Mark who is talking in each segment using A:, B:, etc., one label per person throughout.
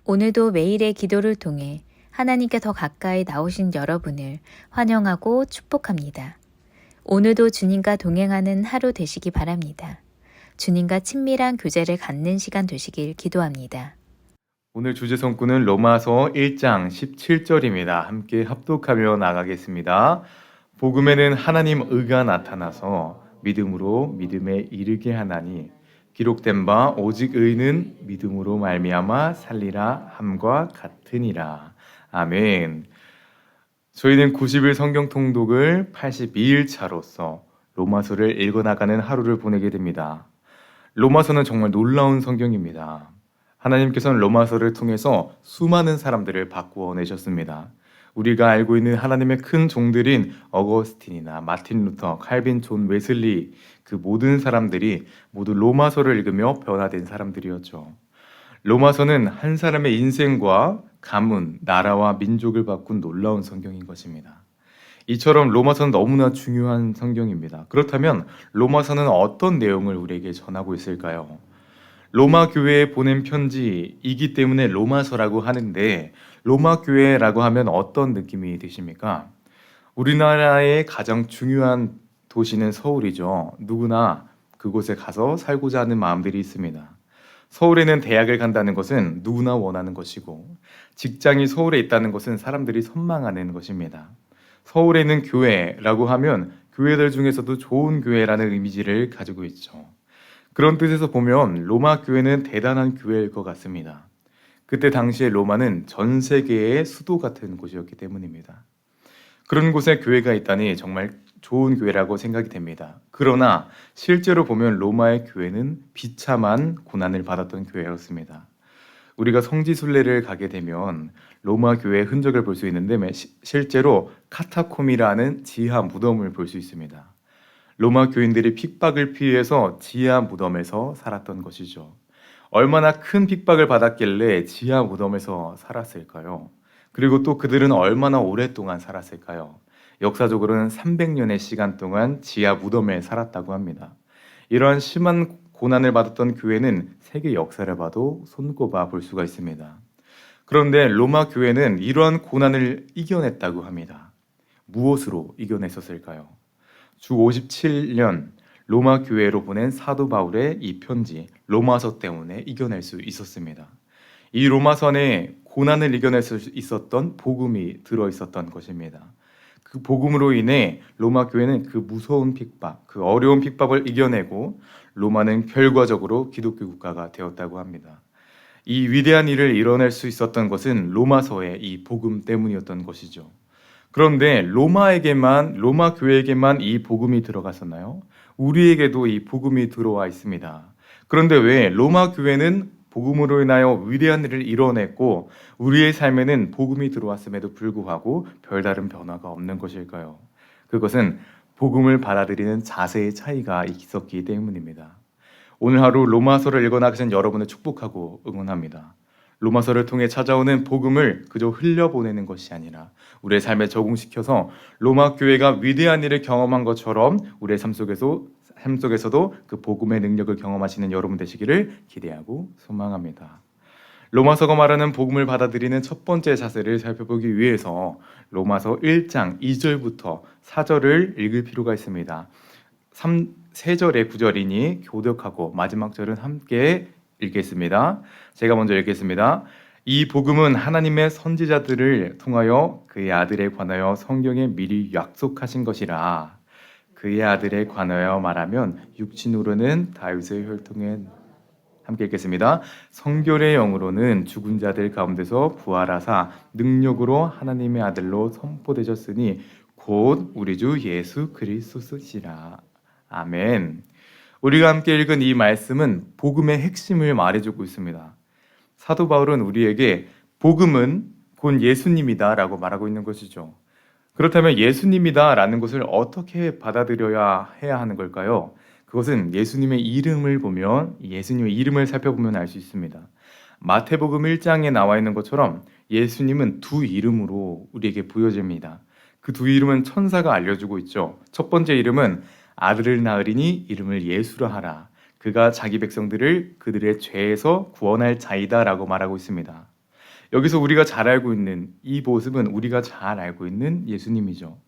A: 오늘도 매일의 기도를 통해 하나님께 더 가까이 나오신 여러분을 환영하고 축복합니다. 오늘도 주님과 동행하는 하루 되시기 바랍니다. 주님과 친밀한 교제를 갖는 시간 되시길 기도합니다.
B: 오늘 주제 성구는 로마서 1장 17절입니다. 함께 합독하며 나가겠습니다. 복음에는 하나님 의가 나타나서 믿음으로 믿음에 이르게 하나니 기록된 바 오직 의는 믿음으로 말미암아 살리라 함과 같으니라. 아멘. 저희는 90일 성경 통독을 82일 차로서 로마서를 읽어나가는 하루를 보내게 됩니다. 로마서는 정말 놀라운 성경입니다. 하나님께서는 로마서를 통해서 수많은 사람들을 바꾸어 내셨습니다. 우리가 알고 있는 하나님의 큰 종들인 어거스틴이나 마틴 루터, 칼빈, 존 웨슬리 그 모든 사람들이 모두 로마서를 읽으며 변화된 사람들이었죠. 로마서는 한 사람의 인생과 가문, 나라와 민족을 바꾼 놀라운 성경인 것입니다. 이처럼 로마서는 너무나 중요한 성경입니다. 그렇다면 로마서는 어떤 내용을 우리에게 전하고 있을까요? 로마 교회에 보낸 편지이기 때문에 로마서라고 하는데 로마 교회라고 하면 어떤 느낌이 드십니까? 우리나라의 가장 중요한 도시는 서울이죠. 누구나 그곳에 가서 살고자 하는 마음들이 있습니다. 서울에는 대학을 간다는 것은 누구나 원하는 것이고 직장이 서울에 있다는 것은 사람들이 선망하는 것입니다. 서울에는 교회라고 하면 교회들 중에서도 좋은 교회라는 이미지를 가지고 있죠. 그런 뜻에서 보면 로마 교회는 대단한 교회일 것 같습니다. 그때 당시에 로마는 전 세계의 수도 같은 곳이었기 때문입니다. 그런 곳에 교회가 있다니 정말 좋은 교회라고 생각이 됩니다. 그러나 실제로 보면 로마의 교회는 비참한 고난을 받았던 교회였습니다. 우리가 성지순례를 가게 되면 로마 교회의 흔적을 볼 수 있는데 실제로 카타콤이라는 지하 무덤을 볼 수 있습니다. 로마 교인들이 핍박을 피해서 지하 무덤에서 살았던 것이죠. 얼마나 큰 핍박을 받았길래 지하 무덤에서 살았을까요? 그리고 또 그들은 얼마나 오랫동안 살았을까요? 역사적으로는 300년의 시간 동안 지하 무덤에 살았다고 합니다. 이러한 심한 고난을 받았던 교회는 세계 역사를 봐도 손꼽아 볼 수가 있습니다. 그런데 로마 교회는 이러한 고난을 이겨냈다고 합니다. 무엇으로 이겨냈었을까요? 주 57년 로마 교회로 보낸 사도 바울의 이 편지 로마서 때문에 이겨낼 수 있었습니다. 이 로마서 안에 고난을 이겨낼 수 있었던 복음이 들어있었던 것입니다. 그 복음으로 인해 로마 교회는 그 무서운 핍박, 그 어려운 핍박을 이겨내고 로마는 결과적으로 기독교 국가가 되었다고 합니다. 이 위대한 일을 이뤄낼 수 있었던 것은 로마서의 이 복음 때문이었던 것이죠. 그런데 로마 교회에게만 이 복음이 들어갔었나요? 우리에게도 이 복음이 들어와 있습니다. 그런데 왜 로마 교회는 복음으로 인하여 위대한 일을 이뤄냈고 우리의 삶에는 복음이 들어왔음에도 불구하고 별다른 변화가 없는 것일까요? 그것은 복음을 받아들이는 자세의 차이가 있었기 때문입니다. 오늘 하루 로마서를 읽어나가신 여러분을 축복하고 응원합니다. 로마서를 통해 찾아오는 복음을 그저 흘려보내는 것이 아니라 우리의 삶에 적용시켜서 로마 교회가 위대한 일을 경험한 것처럼 우리의 삶 속에서도 그 복음의 능력을 경험하시는 여러분 되시기를 기대하고 소망합니다. 로마서가 말하는 복음을 받아들이는 첫 번째 자세를 살펴보기 위해서 로마서 1장 2절부터 4절을 읽을 필요가 있습니다. 3절의 9절이니 교독하고 마지막 절은 함께 읽겠습니다. 제가 먼저 읽겠습니다. 이 복음은 하나님의 선지자들을 통하여 그의 아들에 관하여 성경에 미리 약속하신 것이라. 그의 아들에 관하여 말하면 육신으로는 다윗의 혈통에 함께 읽겠습니다. 성결의 영으로는 죽은 자들 가운데서 부활하사 능력으로 하나님의 아들로 선포되셨으니 곧 우리 주 예수 그리스도시라. 아멘. 우리가 함께 읽은 이 말씀은 복음의 핵심을 말해주고 있습니다. 사도 바울은 우리에게 복음은 곧 예수님이다 라고 말하고 있는 것이죠. 그렇다면 예수님이다 라는 것을 어떻게 받아들여야 해야 하는 걸까요? 그것은 예수님의 이름을 보면, 예수님의 이름을 살펴보면 알 수 있습니다. 마태복음 1장에 나와 있는 것처럼 예수님은 두 이름으로 우리에게 보여집니다. 그 두 이름은 천사가 알려주고 있죠. 첫 번째 이름은 아들을 낳으리니 이름을 예수라 하라. 그가 자기 백성들을 그들의 죄에서 구원할 자이다 라고 말하고 있습니다. 여기서 우리가 잘 알고 있는 이 모습은 우리가 잘 알고 있는 예수님이죠.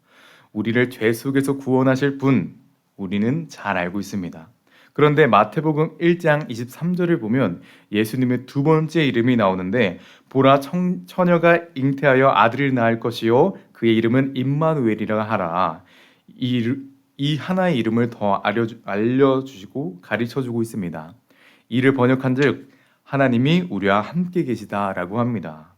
B: 우리를 죄 속에서 구원하실 분, 우리는 잘 알고 있습니다. 그런데 마태복음 1장 23절을 보면 예수님의 두 번째 이름이 나오는데 보라 처녀가 잉태하여 아들을 낳을 것이요 그의 이름은 임마누엘이라 하라. 이 하나의 이름을 더 알려주시고 가르쳐주고 있습니다. 이를 번역한즉 하나님이 우리와 함께 계시다라고 합니다.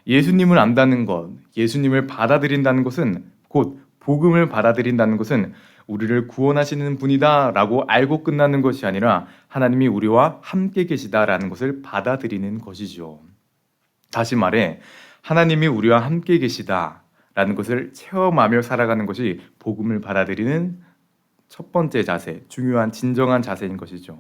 B: 예수님을 안다는 것, 예수님을 받아들인다는 것은 곧 복음을 받아들인다는 것은 우리를 구원하시는 분이다라고 알고 끝나는 것이 아니라 하나님이 우리와 함께 계시다라는 것을 받아들이는 것이죠. 다시 말해 하나님이 우리와 함께 계시다라는 것을 체험하며 살아가는 것이 복음을 받아들이는 첫 번째 자세, 중요한 진정한 자세인 것이죠.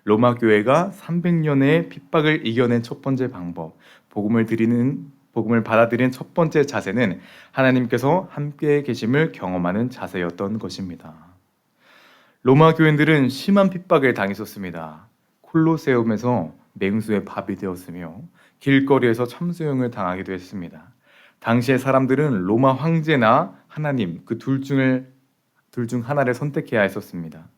B: 로마 교회가 300년의 핍박을 이겨낸 첫 번째 방법, 복음을 받아들인 첫 번째 자세는 하나님께서 함께 계심을 경험하는 자세였던 것입니다. 로마 교인들은 심한 핍박을 당했었습니다. 콜로세움에서 맹수의 밥이 되었으며 길거리에서 참수형을 당하기도 했습니다. 당시의 사람들은 로마 황제나 하나님 그 둘 중 하나를 선택해야 했었습니다.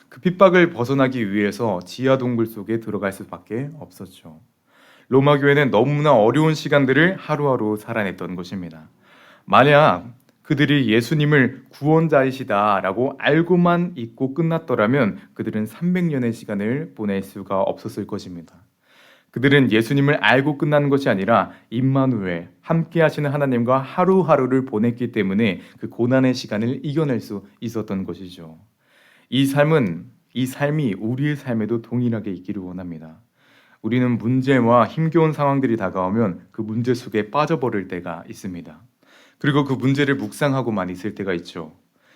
B: 그 핍박을 벗어나기 위해서 지하 동굴 속에 들어갈 수밖에 없었죠. 로마 교회는 너무나 어려운 시간들을 하루하루 살아냈던 것입니다. 만약 그들이 예수님을 구원자이시다라고 알고만 있고 끝났더라면 그들은 300년의 시간을 보낼 수가 없었을 것입니다. 그들은 예수님을 알고 끝나는 것이 아니라 임마누엘, 함께 하시는 하나님과 하루하루를 보냈기 때문에 그 고난의 시간을 이겨낼 수 있었던 것이죠. 이 삶이 우리의 삶에도 동일하게 있기를 원합니다. 우리는 문제와 힘겨운 상황들이 다가오면 그 문제 속에 빠져버릴 때가 있습니다. 그리고 그 문제를 묵상하고만 있을 때가 있죠.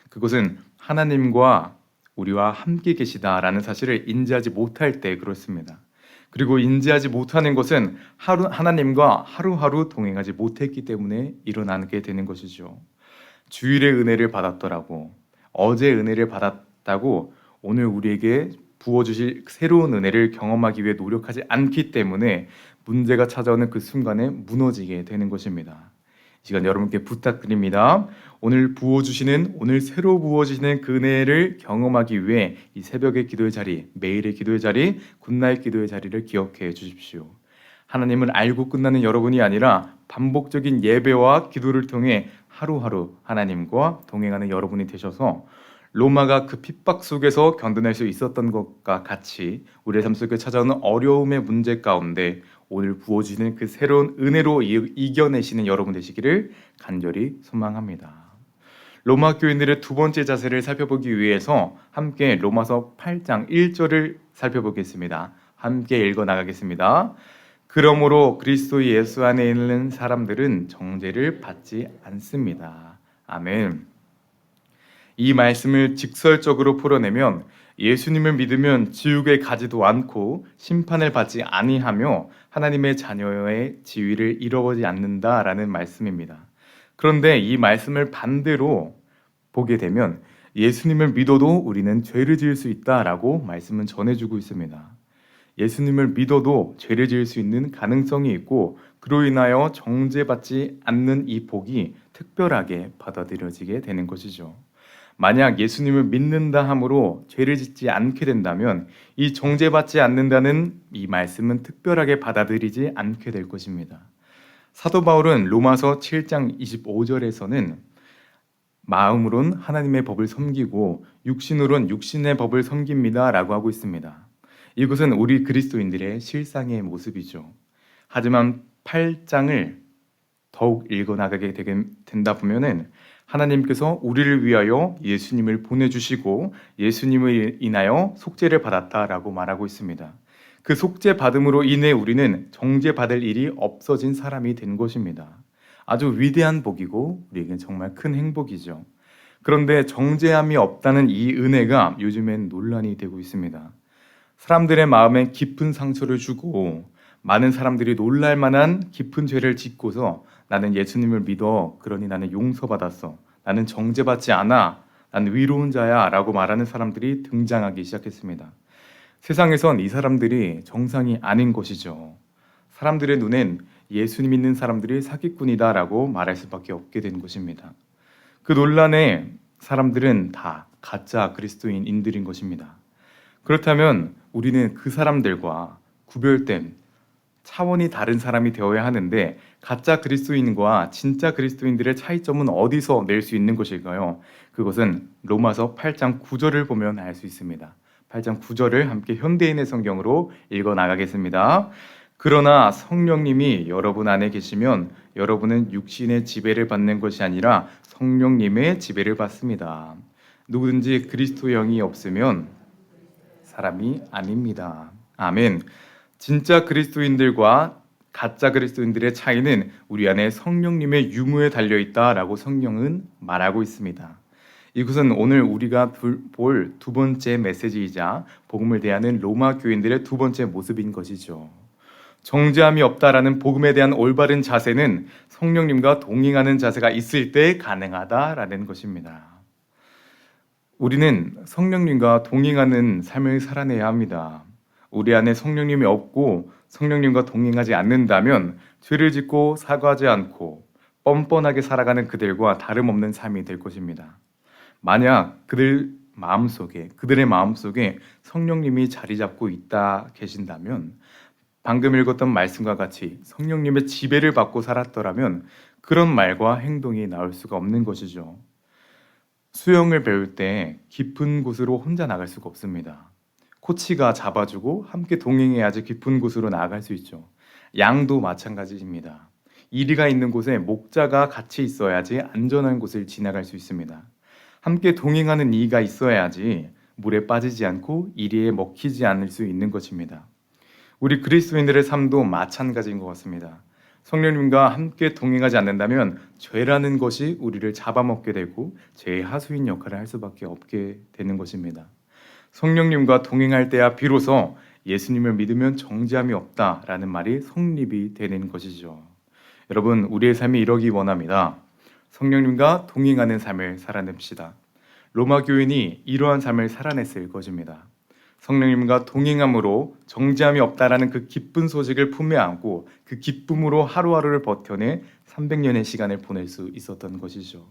B: 그것은 하나님과 우리와 함께 계시다라는 사실을 인지하지 못할 때 그렇습니다. 그리고 인지하지 못하는 것은 하나님과 하루하루 동행하지 못했기 때문에 일어나게 되는 것이죠. 주일의 은혜를 받았더라고, 어제 은혜를 받았다고 오늘 우리에게 부어주실 새로운 은혜를 경험하기 위해 노력하지 않기 때문에 문제가 찾아오는 그 순간에 무너지게 되는 것입니다. 이 시간 여러분께 부탁드립니다. 오늘 새로 부어주시는 그 은혜를 경험하기 위해 이 새벽의 기도의 자리, 매일의 기도의 자리, 굿나잇 기도의 자리를 기억해 주십시오. 하나님을 알고 끝나는 여러분이 아니라 반복적인 예배와 기도를 통해 하루하루 하나님과 동행하는 여러분이 되셔서 로마가 그 핍박 속에서 견뎌낼 수 있었던 것과 같이 우리의 삶 속에 찾아오는 어려움의 문제 가운데 오늘 부어주시는 그 새로운 은혜로 이겨내시는 여러분 되시기를 간절히 소망합니다. 로마 교인들의 두 번째 자세를 살펴보기 위해서 함께 로마서 8장 1절을 살펴보겠습니다. 함께 읽어 나가겠습니다. 그러므로 그리스도 예수 안에 있는 사람들은 정죄를 받지 않습니다. 아멘. 이 말씀을 직설적으로 풀어내면 예수님을 믿으면 지옥에 가지도 않고 심판을 받지 아니하며 하나님의 자녀의 지위를 잃어버리지 않는다라는 말씀입니다. 그런데 이 말씀을 반대로 보게 되면 예수님을 믿어도 우리는 죄를 지을 수 있다라고 말씀은 전해주고 있습니다. 예수님을 믿어도 죄를 지을 수 있는 가능성이 있고 그로 인하여 정죄받지 않는 이 복이 특별하게 받아들여지게 되는 것이죠. 만약 예수님을 믿는다 함으로 죄를 짓지 않게 된다면 이 정죄받지 않는다는 이 말씀은 특별하게 받아들이지 않게 될 것입니다. 사도 바울은 로마서 7장 25절에서는 마음으론 하나님의 법을 섬기고 육신으론 육신의 법을 섬깁니다 라고 하고 있습니다. 이것은 우리 그리스도인들의 실상의 모습이죠. 하지만 8장을 더욱 읽어나가게 된다 보면은 하나님께서 우리를 위하여 예수님을 보내주시고 예수님을 인하여 속죄를 받았다라고 말하고 있습니다. 그 속죄 받음으로 인해 우리는 정죄받을 일이 없어진 사람이 된 것입니다. 아주 위대한 복이고 우리에겐 정말 큰 행복이죠. 그런데 정죄함이 없다는 이 은혜가 요즘엔 논란이 되고 있습니다. 사람들의 마음에 깊은 상처를 주고 많은 사람들이 놀랄 만한 깊은 죄를 짓고서 나는 예수님을 믿어, 그러니 나는 용서받았어, 나는 정죄받지 않아, 나는 위로운 자야 라고 말하는 사람들이 등장하기 시작했습니다. 세상에선 이 사람들이 정상이 아닌 것이죠. 사람들의 눈엔 예수님 믿는 사람들이 사기꾼이다라고 말할 수밖에 없게 된 것입니다. 그 논란의 사람들은 다 가짜 그리스도인들인 것입니다. 그렇다면 우리는 그 사람들과 구별된 차원이 다른 사람이 되어야 하는데 가짜 그리스도인과 진짜 그리스도인들의 차이점은 어디서 낼 수 있는 것일까요? 그것은 로마서 8장 9절을 보면 알 수 있습니다. 8장 9절을 함께 현대인의 성경으로 읽어 나가겠습니다. 그러나 성령님이 여러분 안에 계시면 여러분은 육신의 지배를 받는 것이 아니라 성령님의 지배를 받습니다. 누구든지 그리스도의 영이 없으면 사람이 아닙니다. 아멘. 진짜 그리스도인들과 가짜 그리스도인들의 차이는 우리 안에 성령님의 유무에 달려 있다라고 성경은 말하고 있습니다. 이것은 오늘 우리가 볼 두 번째 메시지이자 복음을 대하는 로마 교인들의 두 번째 모습인 것이죠. 정죄함이 없다라는 복음에 대한 올바른 자세는 성령님과 동행하는 자세가 있을 때 가능하다라는 것입니다. 우리는 성령님과 동행하는 삶을 살아내야 합니다. 우리 안에 성령님이 없고 성령님과 동행하지 않는다면 죄를 짓고 사과하지 않고 뻔뻔하게 살아가는 그들과 다름없는 삶이 될 것입니다. 만약 그들의 마음속에 성령님이 자리 잡고 있다 계신다면 방금 읽었던 말씀과 같이 성령님의 지배를 받고 살았더라면 그런 말과 행동이 나올 수가 없는 것이죠. 수영을 배울 때 깊은 곳으로 혼자 나갈 수가 없습니다. 코치가 잡아주고 함께 동행해야지 깊은 곳으로 나아갈 수 있죠. 양도 마찬가지입니다. 이리가 있는 곳에 목자가 같이 있어야지 안전한 곳을 지나갈 수 있습니다. 함께 동행하는 이가 있어야지 물에 빠지지 않고 이리에 먹히지 않을 수 있는 것입니다. 우리 그리스도인들의 삶도 마찬가지인 것 같습니다. 성령님과 함께 동행하지 않는다면 죄라는 것이 우리를 잡아먹게 되고 죄의 하수인 역할을 할 수밖에 없게 되는 것입니다. 성령님과 동행할 때야 비로소 예수님을 믿으면 정죄함이 없다라는 말이 성립이 되는 것이죠. 여러분, 우리의 삶이 이러기 원합니다. 성령님과 동행하는 삶을 살아냅시다. 로마 교인이 이러한 삶을 살아냈을 것입니다. 성령님과 동행함으로 정죄함이 없다라는 그 기쁜 소식을 품에 안고 그 기쁨으로 하루하루를 버텨내 300년의 시간을 보낼 수 있었던 것이죠.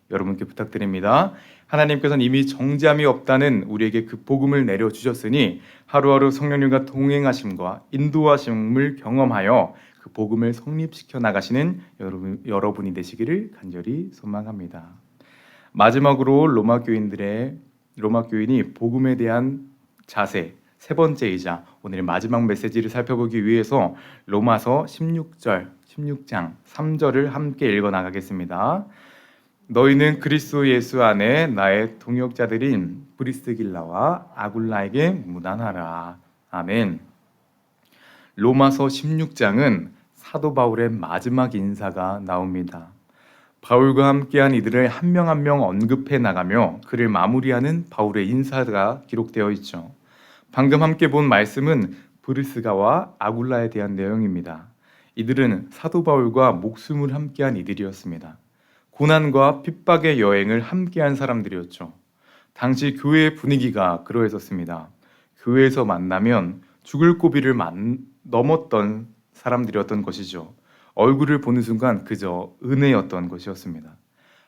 B: 여러분께 부탁드립니다. 하나님께서는 이미 정죄함이 없다는 우리에게 그 복음을 내려주셨으니 하루하루 성령님과 동행하심과 인도하심을 경험하여 그 복음을 성립시켜 나가시는 여러분이 되시기를 간절히 소망합니다. 마지막으로 로마 교인이 복음에 대한 자세, 세 번째이자 오늘의 마지막 메시지를 살펴보기 위해서 로마서 16장 3절을 함께 읽어 나가겠습니다. 너희는 그리스도 예수 안에 나의 동역자들인 브리스길라와 아굴라에게 무난하라. 아멘. 로마서 16장은 사도 바울의 마지막 인사가 나옵니다. 바울과 함께한 이들을 한 명 한 명 언급해 나가며 그를 마무리하는 바울의 인사가 기록되어 있죠. 방금 함께 본 말씀은 브리스가와 아굴라에 대한 내용입니다. 이들은 사도 바울과 목숨을 함께한 이들이었습니다. 고난과 핍박의 여행을 함께한 사람들이었죠. 당시 교회의 분위기가 그러했었습니다. 교회에서 만나면 죽을 고비를 넘었던 사람들이었던 것이죠. 얼굴을 보는 순간 그저 은혜였던 것이었습니다.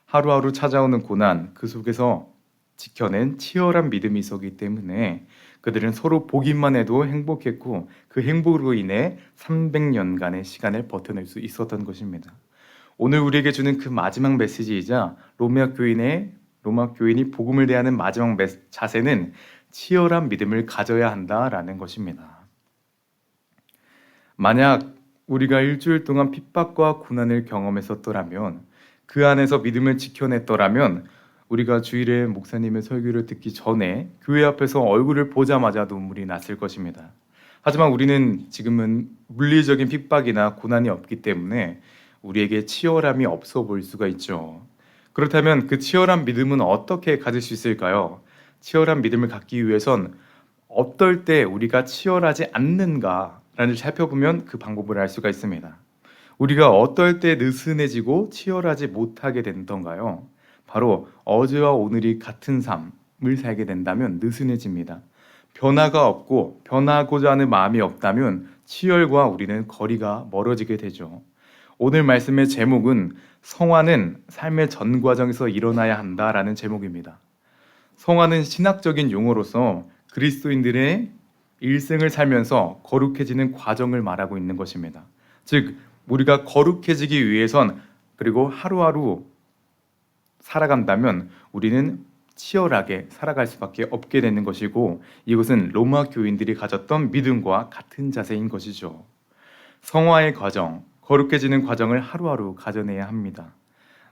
B: 하루하루 찾아오는 고난, 그 속에서 지켜낸 치열한 믿음이 있었기 때문에 그들은 서로 보기만 해도 행복했고 그 행복으로 인해 300년간의 시간을 버텨낼 수 있었던 것입니다. 오늘 우리에게 주는 그 마지막 메시지이자 로마 교인이 복음을 대하는 마지막 자세는 치열한 믿음을 가져야 한다라는 것입니다. 만약 우리가 일주일 동안 핍박과 고난을 경험했었더라면 그 안에서 믿음을 지켜냈더라면 우리가 주일에 목사님의 설교를 듣기 전에 교회 앞에서 얼굴을 보자마자 눈물이 났을 것입니다. 하지만 우리는 지금은 물리적인 핍박이나 고난이 없기 때문에 우리에게 치열함이 없어 보일 수가 있죠. 그렇다면 그 치열한 믿음은 어떻게 가질 수 있을까요? 치열한 믿음을 갖기 위해선 어떨 때 우리가 치열하지 않는가를 살펴보면 그 방법을 알 수가 있습니다. 우리가 어떨 때 느슨해지고 치열하지 못하게 된던가요? 바로 어제와 오늘이 같은 삶을 살게 된다면 느슨해집니다. 변화가 없고 변하고자 하는 마음이 없다면 치열과 우리는 거리가 멀어지게 되죠. 오늘 말씀의 제목은 성화는 삶의 전 과정에서 일어나야 한다라는 제목입니다. 성화는 신학적인 용어로서 그리스도인들의 일생을 살면서 거룩해지는 과정을 말하고 있는 것입니다. 즉 우리가 거룩해지기 위해선 그리고 하루하루 살아간다면 우리는 치열하게 살아갈 수밖에 없게 되는 것이고, 이것은 로마 교인들이 가졌던 믿음과 같은 자세인 것이죠. 성화의 과정, 거룩해지는 과정을 하루하루 가져내야 합니다.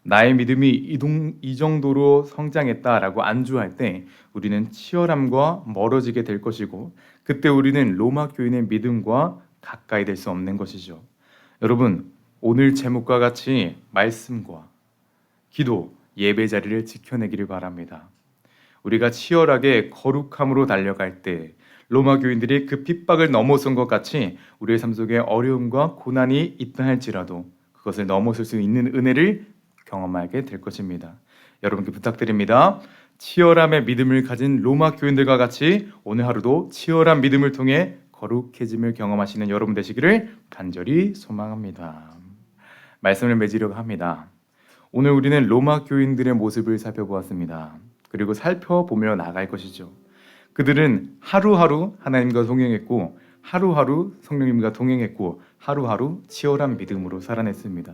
B: 나의 믿음이 이 정도로 성장했다라고 안주할 때 우리는 치열함과 멀어지게 될 것이고, 그때 우리는 로마 교인의 믿음과 가까이 될 수 없는 것이죠. 여러분, 오늘 제목과 같이 말씀과 기도, 예배 자리를 지켜내기를 바랍니다. 우리가 치열하게 거룩함으로 달려갈 때 로마 교인들이 그 핍박을 넘어선 것 같이 우리의 삶 속에 어려움과 고난이 있다 할지라도 그것을 넘어설 수 있는 은혜를 경험하게 될 것입니다. 여러분께 부탁드립니다. 치열함의 믿음을 가진 로마 교인들과 같이 오늘 하루도 치열한 믿음을 통해 거룩해짐을 경험하시는 여러분 되시기를 간절히 소망합니다. 말씀을 맺으려고 합니다. 오늘 우리는 로마 교인들의 모습을 살펴보았습니다. 그리고 살펴보며 나갈 것이죠. 그들은 하루하루 하나님과 동행했고, 하루하루 성령님과 동행했고, 하루하루 치열한 믿음으로 살아냈습니다.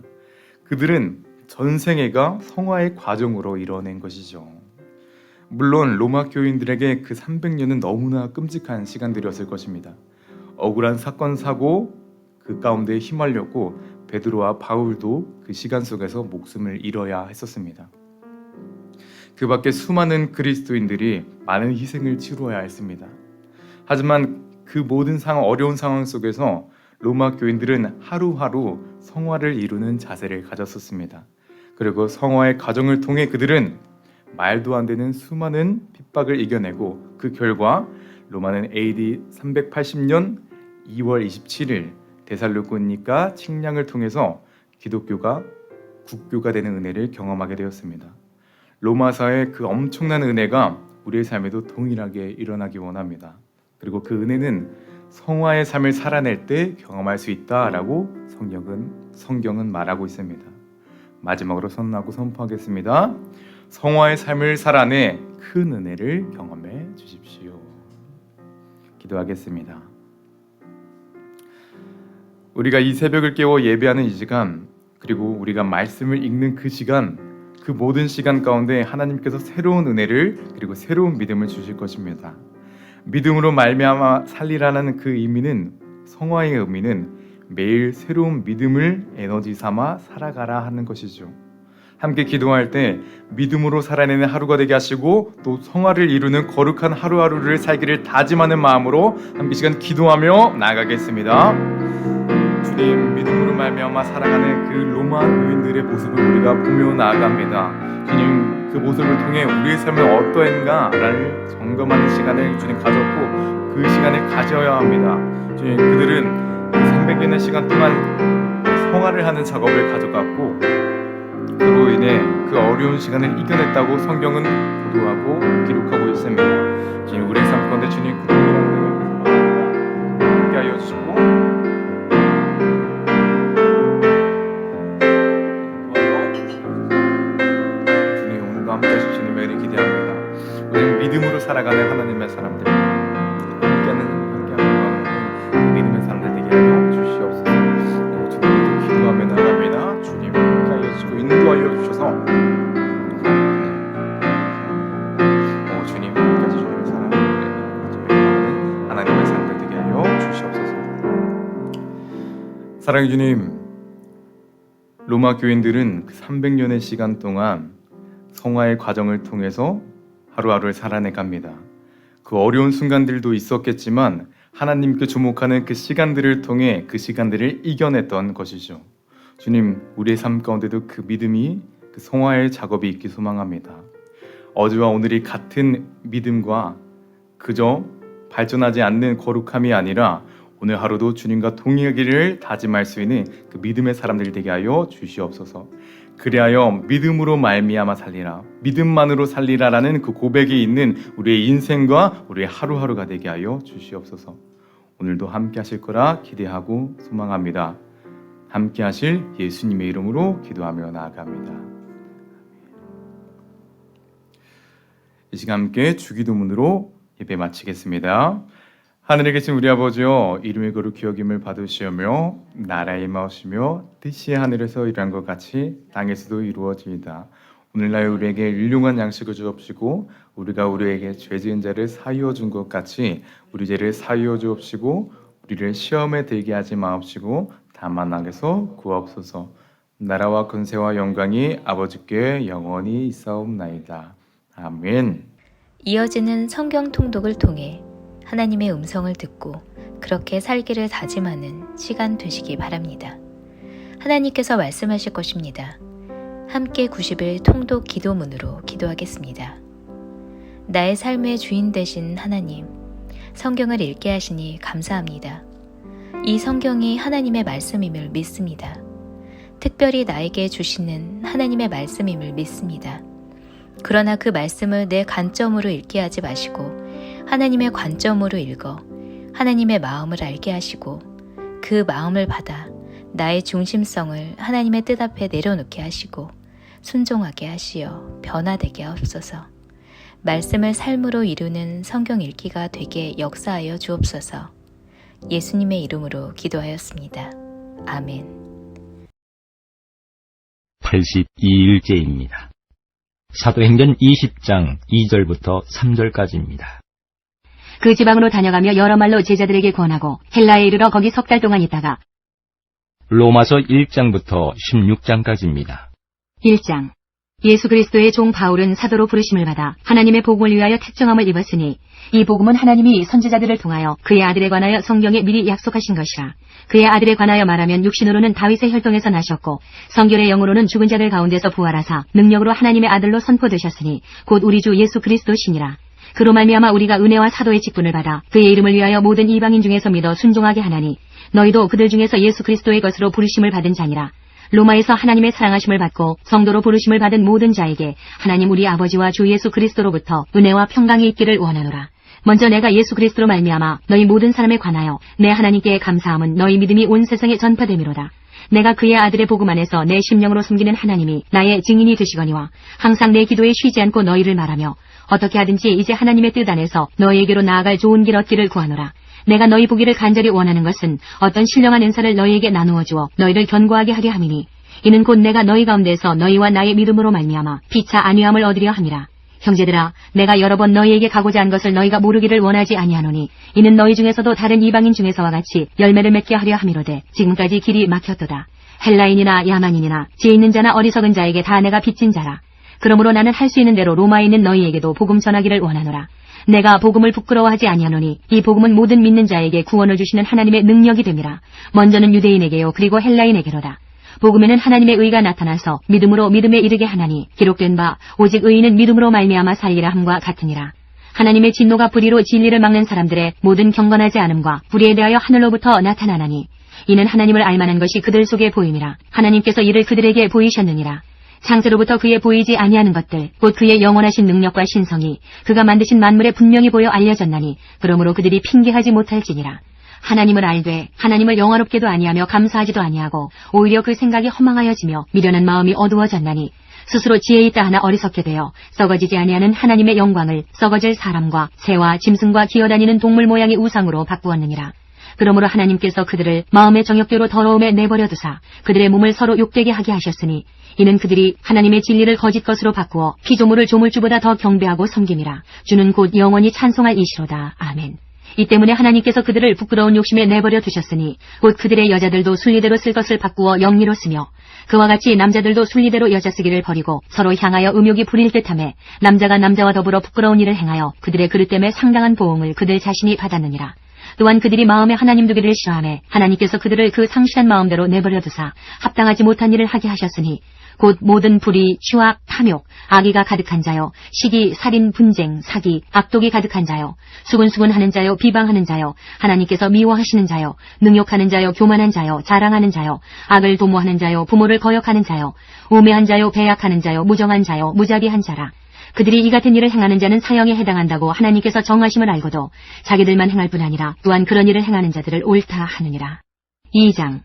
B: 그들은 전생애가 성화의 과정으로 이뤄낸 것이죠. 물론 로마 교인들에게 그 300년은 너무나 끔찍한 시간들이었을 것입니다. 억울한 사건 사고 그 가운데 휘말렸고, 베드로와 바울도 그 시간 속에서 목숨을 잃어야 했었습니다. 그 밖에 수많은 그리스도인들이 많은 희생을 치루어야 했습니다. 하지만 그 모든 어려운 상황 속에서 로마 교인들은 하루하루 성화를 이루는 자세를 가졌었습니다. 그리고 성화의 과정을 통해 그들은 말도 안 되는 수많은 핍박을 이겨내고, 그 결과 로마는 AD 380년 2월 27일 데살로니가 칙량을 통해서 기독교가 국교가 되는 은혜를 경험하게 되었습니다. 로마사의 그 엄청난 은혜가 우리의 삶에도 동일하게 일어나기 원합니다. 그리고 그 은혜는 성화의 삶을 살아낼 때 경험할 수 있다라고 성경은 말하고 있습니다. 마지막으로 선언하고 선포하겠습니다. 성화의 삶을 살아내 큰 은혜를 경험해 주십시오. 기도하겠습니다. 우리가 이 새벽을 깨워 예배하는 이 시간, 그리고 우리가 말씀을 읽는 그 시간, 그 모든 시간 가운데 하나님께서 새로운 은혜를 그리고 새로운 믿음을 주실 것입니다. 믿음으로 말미암아 살리라는 그 의미는, 성화의 의미는 매일 새로운 믿음을 에너지 삼아 살아가라 하는 것이죠. 함께 기도할 때 믿음으로 살아내는 하루가 되게 하시고, 또 성화를 이루는 거룩한 하루하루를 살기를 다짐하는 마음으로 함께 시간 기도하며 나아가겠습니다. 주님, 믿음으로 말미암아 살아가는 그 로마 교인들의 모습을 우리가 보며 나아갑니다. 주님, 그 모습을 통해 우리의 삶은 어떠한가를 점검하는 시간을 주님 가졌고, 그 시간을 가져야 합니다. 주님, 그들은 300년의 시간 동안 성화를 하는 작업을 가져갔고, 그로 인해 그 어려운 시간을 이겨냈다고 성경은 보도하고 기록하고 있습니다. 주님, 우리의 삶 가운데 주님 그 동일한 은혜를 함께 하여 주시고, 믿음으로 살아가는 하나님의 사람들, 함께하는 그 믿음의 사람들 되게 하여 주시옵소서. 주님께서 기도하며 나갑니다. 주님 함께하여 주시고 인도하여 주셔서 주님 함께해 주시는 사람들, 하나님의 사람들 되게 하여 주시옵소서. 사랑해 주님, 로마 교인들은 그 300년의 시간 동안 성화의 과정을 통해서 하루하루를 살아내갑니다. 그 어려운 순간들도 있었겠지만 하나님께 주목하는 그 시간들을 통해 그 시간들을 이겨냈던 것이죠. 주님, 우리의 삶 가운데도 그 믿음이, 그 성화의 작업이 있기 소망합니다. 어제와 오늘이 같은 믿음과 그저 발전하지 않는 거룩함이 아니라 오늘 하루도 주님과 동행하기를 다짐할 수 있는 그 믿음의 사람들이 되게 하여 주시옵소서. 그리하여 믿음으로 말미암아 살리라, 믿음만으로 살리라라는 그 고백이 있는 우리의 인생과 우리의 하루하루가 되게 하여 주시옵소서. 오늘도 함께 하실 거라 기대하고 소망합니다. 함께 하실 예수님의 이름으로 기도하며 나아갑니다. 이 시간 함께 주기도문으로 예배 마치겠습니다. 하늘에 계신 우리 아버지여, 이름의 거룩 기억임을 받으시오며 나라의 임하시며 뜻이 하늘에서 이루한 것 같이 땅에서도 이루어지이다. 오늘날 우리에게 일용한 양식을 주옵시고 우리가 우리에게 죄 지은 자를 사하여 준 것 같이 우리 죄를 사하여 주옵시고 우리를 시험에 들게 하지 마옵시고 다만 악에서 구하옵소서. 나라와 권세와 영광이 아버지께 영원히 있사옵나이다. 아멘.
A: 이어지는 성경 통독을 통해 하나님의 음성을 듣고 그렇게 살기를 다짐하는 시간 되시기 바랍니다. 하나님께서 말씀하실 것입니다. 함께 90일 통독 기도문으로 기도하겠습니다. 나의 삶의 주인 되신 하나님, 성경을 읽게 하시니 감사합니다. 이 성경이 하나님의 말씀임을 믿습니다. 특별히 나에게 주시는 하나님의 말씀임을 믿습니다. 그러나 그 말씀을 내 관점으로 읽게 하지 마시고 하나님의 관점으로 읽어 하나님의 마음을 알게 하시고 그 마음을 받아 나의 중심성을 하나님의 뜻 앞에 내려놓게 하시고 순종하게 하시어 변화되게 하옵소서. 말씀을 삶으로 이루는 성경 읽기가 되게 역사하여 주옵소서. 예수님의 이름으로 기도하였습니다. 아멘.
C: 82일째입니다. 사도행전 20장 2절부터 3절까지입니다.
D: 그 지방으로 다녀가며 여러 말로 제자들에게 권하고 헬라에 이르러 거기 석 달 동안 있다가
C: 로마서 1장부터 16장까지입니다.
D: 1장. 예수 그리스도의 종 바울은 사도로 부르심을 받아 하나님의 복음을 위하여 특정함을 입었으니 이 복음은 하나님이 선지자들을 통하여 그의 아들에 관하여 성경에 미리 약속하신 것이라. 그의 아들에 관하여 말하면 육신으로는 다윗의 혈통에서 나셨고 성결의 영으로는 죽은 자들 가운데서 부활하사 능력으로 하나님의 아들로 선포되셨으니 곧 우리 주 예수 그리스도시니라. 그로 말미암아 우리가 은혜와 사도의 직분을 받아 그의 이름을 위하여 모든 이방인 중에서 믿어 순종하게 하나니 너희도 그들 중에서 예수 그리스도의 것으로 부르심을 받은 자니라. 로마에서 하나님의 사랑하심을 받고 성도로 부르심을 받은 모든 자에게 하나님 우리 아버지와 주 예수 그리스도로부터 은혜와 평강이 있기를 원하노라. 먼저 내가 예수 그리스도로 말미암아 너희 모든 사람에 관하여 내 하나님께 감사함은 너희 믿음이 온 세상에 전파됨이로다. 내가 그의 아들의 복음 안에서 내 심령으로 숨기는 하나님이 나의 증인이 되시거니와 항상 내 기도에 쉬지 않고 너희를 말하며 어떻게 하든지 이제 하나님의 뜻 안에서 너희에게로 나아갈 좋은 길 얻기를 구하노라. 내가 너희 보기를 간절히 원하는 것은 어떤 신령한 은사를 너희에게 나누어 주어 너희를 견고하게 하려 함이니 이는 곧 내가 너희 가운데서 너희와 나의 믿음으로 말미암아 피차 안위함을 얻으려 함이라. 형제들아, 내가 여러 번 너희에게 가고자 한 것을 너희가 모르기를 원하지 아니하노니 이는 너희 중에서도 다른 이방인 중에서와 같이 열매를 맺게 하려 함이로되 지금까지 길이 막혔도다. 헬라인이나 야만인이나 지혜 있는 자나 어리석은 자에게 다 내가 빚진 자라. 그러므로 나는 할 수 있는 대로 로마에 있는 너희에게도 복음 전하기를 원하노라. 내가 복음을 부끄러워하지 아니하노니 이 복음은 모든 믿는 자에게 구원을 주시는 하나님의 능력이 됨이라. 먼저는 유대인에게요 그리고 헬라인에게로다. 복음에는 하나님의 의가 나타나서 믿음으로 믿음에 이르게 하나니 기록된 바 오직 의인은 믿음으로 말미암아 살리라 함과 같으니라. 하나님의 진노가 불의로 진리를 막는 사람들의 모든 경건하지 않음과 불의에 대하여 하늘로부터 나타나나니 이는 하나님을 알만한 것이 그들 속에 보임이라. 하나님께서 이를 그들에게 보이셨느니라. 창세로부터 그의 보이지 아니하는 것들 곧 그의 영원하신 능력과 신성이 그가 만드신 만물에 분명히 보여 알려졌나니 그러므로 그들이 핑계하지 못할지니라. 하나님을 알되 하나님을 영화롭게도 아니하며 감사하지도 아니하고 오히려 그 생각이 허망하여지며 미련한 마음이 어두워졌나니 스스로 지혜 있다 하나 어리석게 되어 썩어지지 아니하는 하나님의 영광을 썩어질 사람과 새와 짐승과 기어다니는 동물 모양의 우상으로 바꾸었느니라. 그러므로 하나님께서 그들을 마음의 정욕대로 더러움에 내버려 두사 그들의 몸을 서로 욕되게 하게 하셨으니 이는 그들이 하나님의 진리를 거짓 것으로 바꾸어 피조물을 조물주보다 더 경배하고 섬김이라. 주는 곧 영원히 찬송할 이시로다. 아멘. 이 때문에 하나님께서 그들을 부끄러운 욕심에 내버려 두셨으니 곧 그들의 여자들도 순리대로 쓸 것을 바꾸어 영리로 쓰며 그와 같이 남자들도 순리대로 여자 쓰기를 버리고 서로 향하여 음욕이 부릴 듯하매 남자가 남자와 더불어 부끄러운 일을 행하여 그들의 그릇됨에 상당한 보응을 그들 자신이 받았느니라. 또한 그들이 마음에 하나님 두기를 싫어하매 하나님께서 그들을 그 상실한 마음대로 내버려 두사 합당하지 못한 일을 하게 하셨으니 곧 모든 불의, 휴학, 탐욕, 악의가 가득한 자요, 시기, 살인, 분쟁, 사기, 악독이 가득한 자요, 수군수군하는 자요, 비방하는 자요, 하나님께서 미워하시는 자요, 능욕하는 자요, 교만한 자요, 자랑하는 자요, 악을 도모하는 자요, 부모를 거역하는 자요, 우매한 자요, 배약하는 자요, 무정한 자요, 무자비한 자라. 그들이 이 같은 일을 행하는 자는 사형에 해당한다고 하나님께서 정하심을 알고도 자기들만 행할 뿐 아니라 또한 그런 일을 행하는 자들을 옳다 하느니라. 2장.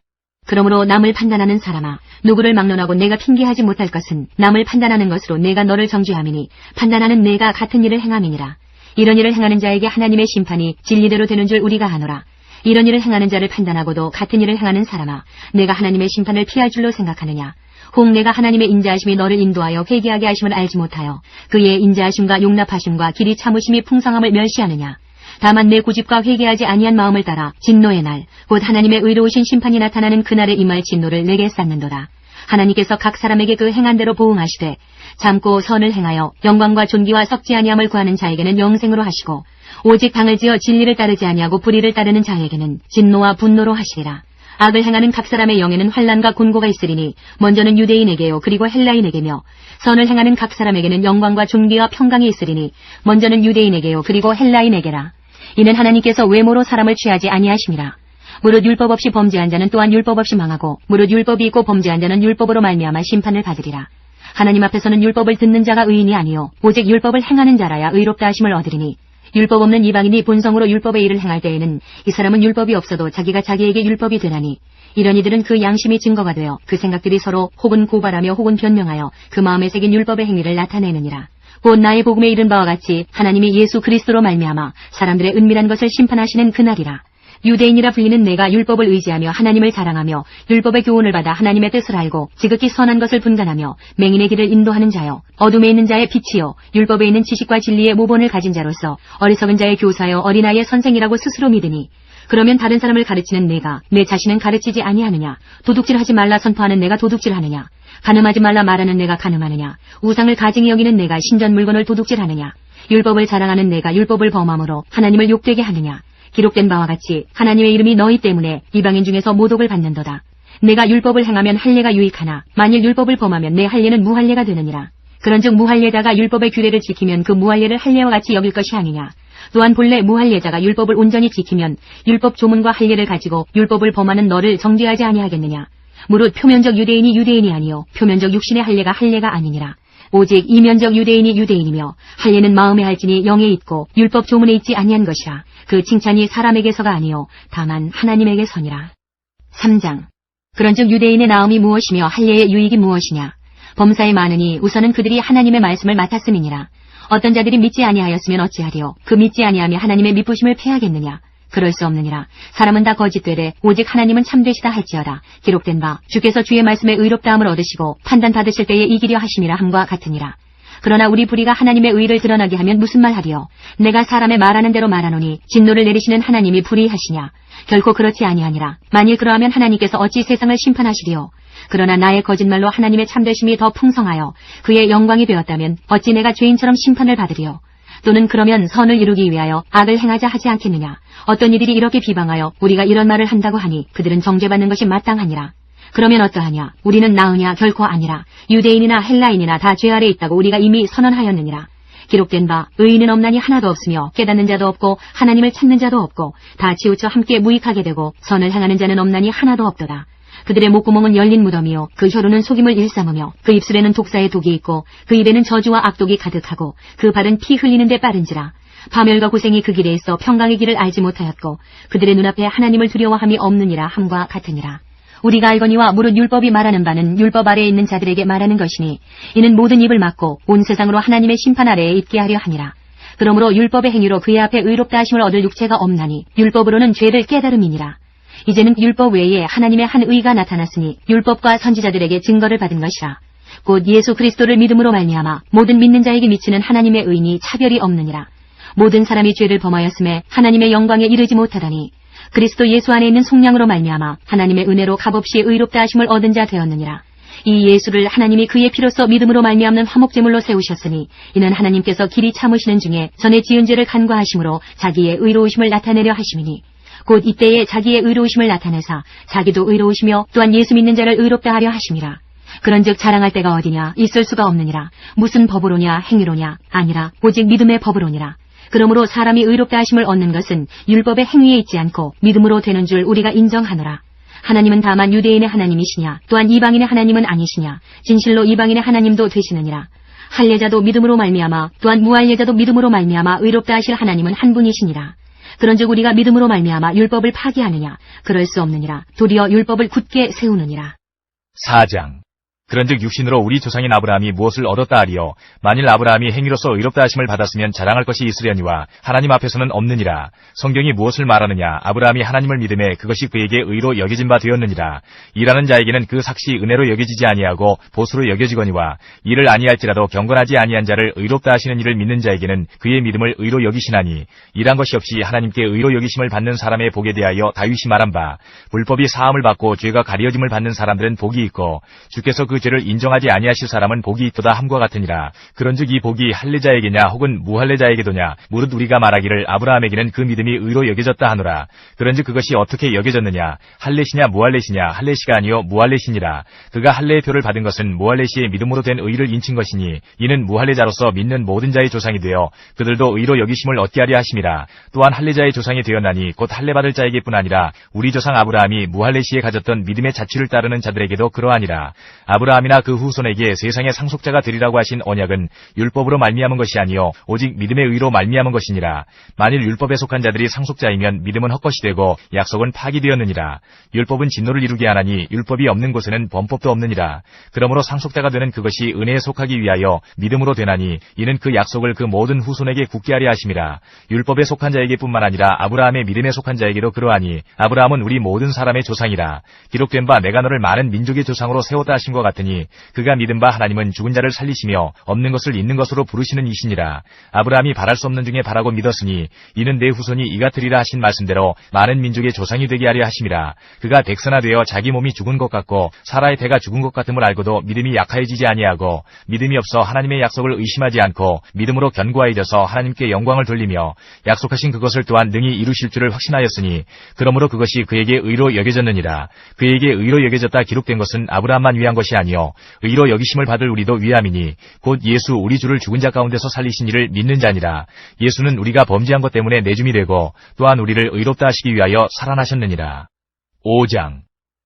D: 그러므로 남을 판단하는 사람아, 누구를 막론하고 내가 핑계하지 못할 것은 남을 판단하는 것으로 내가 너를 정죄함이니 판단하는 내가 같은 일을 행함이니라. 이런 일을 행하는 자에게 하나님의 심판이 진리대로 되는 줄 우리가 아노라. 이런 일을 행하는 자를 판단하고도 같은 일을 행하는 사람아, 내가 하나님의 심판을 피할 줄로 생각하느냐. 혹 내가 하나님의 인자하심이 너를 인도하여 회개하게 하심을 알지 못하여 그의 인자하심과 용납하심과 길이 참으심이 풍성함을 멸시하느냐. 다만 내 고집과 회개하지 아니한 마음을 따라 진노의 날, 곧 하나님의 의로우신 심판이 나타나는 그날에 임할 진노를 내게 쌓는도다. 하나님께서 각 사람에게 그 행한 대로 보응하시되 참고 선을 행하여 영광과 존귀와 썩지 아니함을 구하는 자에게는 영생으로 하시고 오직 당을 지어 진리를 따르지 아니하고 불의를 따르는 자에게는 진노와 분노로 하시리라. 악을 행하는 각 사람의 영에는 환난과 곤고가 있으리니 먼저는 유대인에게요 그리고 헬라인에게며 선을 행하는 각 사람에게는 영광과 존귀와 평강이 있으리니 먼저는 유대인에게요 그리고 헬라인에게라. 이는 하나님께서 외모로 사람을 취하지 아니하심이라. 무릇 율법 없이 범죄한 자는 또한 율법 없이 망하고 무릇 율법이 있고 범죄한 자는 율법으로 말미암아 심판을 받으리라. 하나님 앞에서는 율법을 듣는 자가 의인이 아니요 오직 율법을 행하는 자라야 의롭다 하심을 얻으리니 율법 없는 이방인이 본성으로 율법의 일을 행할 때에는 이 사람은 율법이 없어도 자기가 자기에게 율법이 되나니 이런 이들은 그 양심이 증거가 되어 그 생각들이 서로 혹은 고발하며 혹은 변명하여 그 마음에 새긴 율법의 행위를 나타내느니라. 곧 나의 복음에 이른 바와 같이 하나님이 예수 그리스도로 말미암아 사람들의 은밀한 것을 심판하시는 그날이라. 유대인이라 불리는 내가 율법을 의지하며 하나님을 자랑하며 율법의 교훈을 받아 하나님의 뜻을 알고 지극히 선한 것을 분간하며 맹인의 길을 인도하는 자여 어둠에 있는 자의 빛이요 율법에 있는 지식과 진리의 모본을 가진 자로서 어리석은 자의 교사여 어린아이의 선생이라고 스스로 믿으니 그러면 다른 사람을 가르치는 내가 내 자신은 가르치지 아니하느냐. 도둑질하지 말라 선포하는 내가 도둑질하느냐. 간음하지 말라 말하는 내가 간음하느냐. 우상을 가증히 여기는 내가 신전 물건을 도둑질하느냐. 율법을 자랑하는 내가 율법을 범함으로 하나님을 욕되게 하느냐. 기록된 바와 같이 하나님의 이름이 너희 때문에 이방인 중에서 모독을 받는도다. 내가 율법을 행하면 할례가 유익하나 만일 율법을 범하면 내 할례는 무할례가 되느니라. 그런즉 무할례자가 율법의 규례를 지키면 그 무할례를 할례와 같이 여길 것이 아니냐. 또한 본래 무할례자가 율법을 온전히 지키면 율법 조문과 할례를 가지고 율법을 범하는 너를 정죄하지 아니하겠느냐. 무릇 표면적 유대인이 유대인이 아니요 표면적 육신의 할례가 할례가 아니니라. 오직 이면적 유대인이 유대인이며 할례는 마음에 할지니 영에 있고 율법 조문에 있지 아니한 것이라. 그 칭찬이 사람에게서가 아니요 다만 하나님에게서니라. 3장. 그런즉 유대인의 나음이 무엇이며 할례의 유익이 무엇이냐. 범사에 많으니 우선은 그들이 하나님의 말씀을 맡았음이니라. 어떤 자들이 믿지 아니하였으면 어찌하리요. 그 믿지 아니하며 하나님의 미쁘심을 패하겠느냐. 그럴 수 없느니라. 사람은 다 거짓되되 오직 하나님은 참되시다 할지어다. 기록된 바 주께서 주의 말씀에 의롭다함을 얻으시고 판단받으실 때에 이기려 하심이라 함과 같으니라. 그러나 우리 불의가 하나님의 의를 드러나게 하면 무슨 말하리요. 내가 사람의 말하는 대로 말하노니 진노를 내리시는 하나님이 불의하시냐. 결코 그렇지 아니하니라. 만일 그러하면 하나님께서 어찌 세상을 심판하시리요. 그러나 나의 거짓말로 하나님의 참되심이 더 풍성하여 그의 영광이 되었다면 어찌 내가 죄인처럼 심판을 받으리요. 또는 그러면 선을 이루기 위하여 악을 행하자 하지 않겠느냐. 어떤 이들이 이렇게 비방하여 우리가 이런 말을 한다고 하니 그들은 정죄받는 것이 마땅하니라. 그러면 어떠하냐. 우리는 나으냐. 결코 아니라. 유대인이나 헬라인이나 다 죄 아래 있다고 우리가 이미 선언하였느니라. 기록된 바 의인은 없나니 하나도 없으며 깨닫는 자도 없고 하나님을 찾는 자도 없고 다 치우쳐 함께 무익하게 되고 선을 행하는 자는 없나니 하나도 없도다. 그들의 목구멍은 열린 무덤이요 그 혀로는 속임을 일삼으며 그 입술에는 독사의 독이 있고 그 입에는 저주와 악독이 가득하고 그 발은 피 흘리는 데 빠른지라. 파멸과 고생이 그 길에 있어 평강의 길을 알지 못하였고 그들의 눈앞에 하나님을 두려워함이 없느니라 함과 같으니라. 우리가 알거니와 무릇 율법이 말하는 바는 율법 아래에 있는 자들에게 말하는 것이니 이는 모든 입을 막고 온 세상으로 하나님의 심판 아래에 있게 하려 하니라. 그러므로 율법의 행위로 그의 앞에 의롭다 하심을 얻을 육체가 없나니 율법으로는 죄를 깨달음이니라. 이제는 율법 외에 하나님의 한 의가 나타났으니 율법과 선지자들에게 증거를 받은 것이라. 곧 예수 그리스도를 믿음으로 말미암아 모든 믿는 자에게 미치는 하나님의 의인이 차별이 없느니라. 모든 사람이 죄를 범하였음에 하나님의 영광에 이르지 못하다니 그리스도 예수 안에 있는 속량으로 말미암아 하나님의 은혜로 값없이 의롭다 하심을 얻은 자 되었느니라. 이 예수를 하나님이 그의 피로써 믿음으로 말미암는 화목제물로 세우셨으니 이는 하나님께서 길이 참으시는 중에 전에 지은 죄를 간과하심으로 자기의 의로우심을 나타내려 하심이니 곧 이때에 자기의 의로우심을 나타내사 자기도 의로우시며 또한 예수 믿는 자를 의롭다 하려 하심이라. 그런즉 자랑할 때가 어디냐. 있을 수가 없느니라. 무슨 법으로냐 행위로냐. 아니라 오직 믿음의 법으로니라. 그러므로 사람이 의롭다 하심을 얻는 것은 율법의 행위에 있지 않고 믿음으로 되는 줄 우리가 인정하노라. 하나님은 다만 유대인의 하나님이시냐 또한 이방인의 하나님은 아니시냐. 진실로 이방인의 하나님도 되시느니라. 할례자도 믿음으로 말미암아 또한 무할례자도 믿음으로 말미암아 의롭다 하실 하나님은 한 분이시니라. 그런즉 우리가 믿음으로 말미암아 율법을 파기하느냐? 그럴 수 없느니라. 도리어 율법을 굳게 세우느니라.
E: 4장. 그런즉 육신으로 우리 조상인 아브라함이 무엇을 얻었다 하리요? 만일 아브라함이 행위로서 의롭다 하심을 받았으면 자랑할 것이 있으려니와 하나님 앞에서는 없느니라. 성경이 무엇을 말하느냐? 아브라함이 하나님을 믿음에 그것이 그에게 의로 여겨진 바 되었느니라. 일하는 자에게는 그 삭시 은혜로 여겨지지 아니하고 보수로 여겨지거니와 일을 아니할지라도 경건하지 아니한 자를 의롭다 하시는 이를 믿는 자에게는 그의 믿음을 의로 여기시나니 일한 것이 없이 하나님께 의로 여기심을 받는 사람의 복에 대하여 다윗이 말한 바 불법이 사함을 받고 죄가 가려짐을 받는 사람들은 복이 있고 주께서 그 죄를 인정하지 아니하실 사람은 복이 있도다 함과 같으니라. 그런즉 이 복이 할례자에게냐 혹은 무할례자에게도냐? 무릇 우리가 말하기를 아브라함에게는 그 믿음이 의로 여겨졌다 하노라. 그런즉 그것이 어떻게 여겨졌느냐? 할례시냐 무할례시냐? 할례시가 아니요 무할례시니라. 그가 할례의 표를 받은 것은 무할례시의 믿음으로 된 의를 인친 것이니 이는 무할례자로서 믿는 모든 자의 조상이 되어 그들도 의로 여기심을 얻게 하려 하심이라. 또한 할례자의 조상이 되었나니 곧 할례받을 자에게뿐 아니라 우리 조상 아브라함이 무할례시에 가졌던 믿음의 자취를 따르는 자들에게도 그러하니라. 아브라함이나 그 후손에게 세상의 상속자가 되리라고 하신 언약은 율법으로 말미암은 것이 아니요 오직 믿음의 의로 말미암은 것이니라. 만일 율법에 속한 자들이 상속자이면 믿음은 헛것이 되고 약속은 파기되었느니라. 율법은 진노를 이루게 하나니 율법이 없는 곳에는 범법도 없느니라. 그러므로 상속자가 되는 그것이 은혜에 속하기 위하여 믿음으로 되나니 이는 그 약속을 그 모든 후손에게 굳게 하려 하심이라. 율법에 속한 자에게뿐만 아니라 아브라함의 믿음에 속한 자에게도 그러하니 아브라함은 우리 모든 사람의 조상이라. 기록된 바 내가 너를 많은 민족의 조상으로 세웠다 하신 것 같으니 그가 믿은 바 하나님은 죽은 자를 살리시며 없는 것을 있는 것으로 부르시는 이시니라. 아브라함이 바랄 수 없는 중에 바라고 믿었으니 이는 내 후손이 이 같으리라 하신 말씀대로 많은 민족의 조상이 되게 하려 하심이라. 그가 백선화되어 자기 몸이 죽은 것 같고 사라의 태가 죽은 것 같음을 알고도 믿음이 약하여지지 아니하고 믿음이 없어 하나님의 약속을 의심하지 않고 믿음으로 견고하여져서 하나님께 영광을 돌리며 약속하신 그것을 또한 능히 이루실 줄을 확신하였으니 그러므로 그것이 그에게 의로 여겨졌느니라. 그에게 의로 여겨졌다 기록된 것은 아브라함만 위한 것이 아니요 의로 여기심을 받을 우리도 위함이니 곧 예수 우리 주를 죽은 자 가운데서 살리신 이를 믿는 자니라. 예수는 우리가 범죄한 것 때문에 내줌이 되고 또한 우리를 의롭다 하시기 위하여 살아나셨느니라. 5장.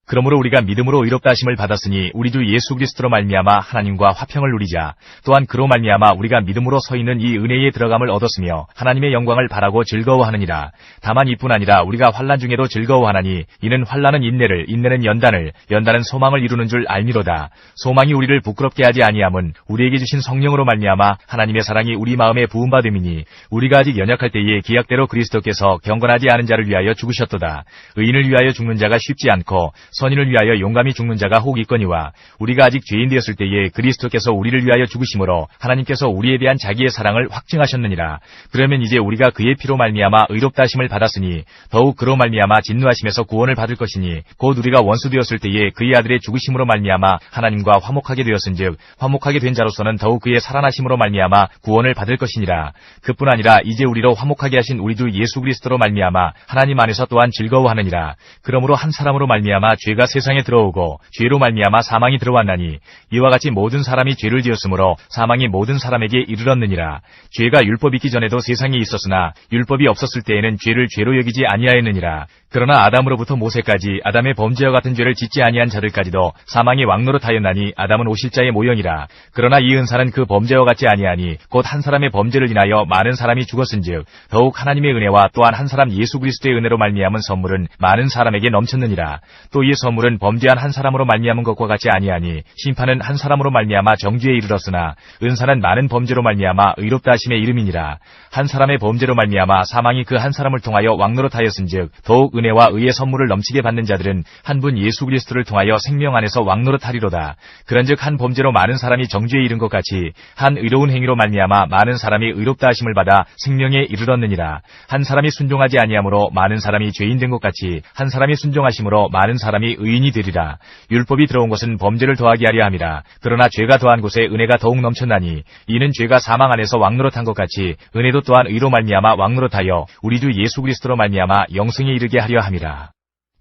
E: 그러므로 우리가 믿음으로 의롭다 하심을 받았으니 우리 주 예수 그리스도로 말미암아 하나님과 화평을 누리자. 또한 그로 말미암아 우리가 믿음으로 서 있는 이 은혜에 들어감을 얻었으며 하나님의 영광을 바라고 즐거워하느니라. 다만 이뿐 아니라 우리가 환난 중에도 즐거워하나니 이는 환난은 인내를, 인내는 연단을, 연단은 소망을 이루는 줄 알미로다. 소망이 우리를 부끄럽게 하지 아니함은 우리에게 주신 성령으로 말미암아 하나님의 사랑이 우리 마음에 부음받음이니 우리가 아직 연약할 때에 기약대로 그리스도께서 경건하지 않은 자를 위하여 죽으셨도다. 의인을 위하여 죽는 자가 쉽지 않고 선인을 위하여 용감히 죽는 자가 혹 있거니와 우리가 아직 죄인 되었을 때에 그리스도께서 우리를 위하여 죽으심으로 하나님께서 우리에 대한 자기의 사랑을 확증하셨느니라. 그러면 이제 우리가 그의 피로 말미암아 의롭다 하심을 받았으니 더욱 그로 말미암아 진노하심에서 구원을 받을 것이니 곧 우리가 원수 되었을 때에 그의 아들의 죽으심으로 말미암아 하나님과 화목하게 되었은즉 화목하게 된 자로서는 더욱 그의 살아나심으로 말미암아 구원을 받을 것이니라. 그뿐 아니라 이제 우리로 화목하게 하신 우리 주 예수 그리스도로 말미암아 하나님 안에서 또한 즐거워하느니라. 그러므로 한 사람으로 말미암아 죄가 세상에 들어오고 죄로 말미암아 사망이 들어왔나니 이와 같이 모든 사람이 죄를 지었으므로 사망이 모든 사람에게 이르렀느니라. 죄가 율법 있기 전에도 세상에 있었으나 율법이 없었을 때에는 죄를 죄로 여기지 아니하였느니라. 그러나 아담으로부터 모세까지 아담의 범죄와 같은 죄를 짓지 아니한 자들까지도 사망이 왕노릇하였나니 아담은 오실자의 모형이라. 그러나 이 은사는 그 범죄와 같지 아니하니 곧 한 사람의 범죄를 인하여 많은 사람이 죽었은즉 더욱 하나님의 은혜와 또한 한 사람 예수 그리스도의 은혜로 말미암은 선물은 많은 사람에게 넘쳤느니라. 또 이 선물은 범죄한 한 사람으로 말미암은 것과 같지 아니하니 심판은 한 사람으로 말미암아 정죄에 이르렀으나 은사는 많은 범죄로 말미암아 의롭다 하심의 이름이니라. 한 사람의 범죄로 말미암아 사망이 그 한 사람을 통하여 왕노릇하였은즉 더욱 은혜와 의의 선물을 넘치게 받는 자들은 한 분 예수 그리스도를 통하여 생명 안에서 왕노릇하리로다. 그런즉 한 범죄로 많은 사람이 정죄에 이른 것 같이 한 의로운 행위로 말미암아 많은 사람이 의롭다 하심을 받아 생명에 이르렀느니라. 한 사람이 순종하지 아니하므로 많은 사람이 죄인 된 것 같이 한 사람이 순종하심으로 많은 사람이 의인이 되리라. 율법이 들어온 것은 범죄를 더하게 하려 함이라. 그러나 죄가 더한 곳에 은혜가 더욱 넘쳤나니 이는 죄가 사망 안에서 왕노릇한 것 같이 은혜도 또한 의로 말미암아 왕노릇하여 우리 주 예수 그리스도로 말미암아 영생에 이르게 하려 함이라.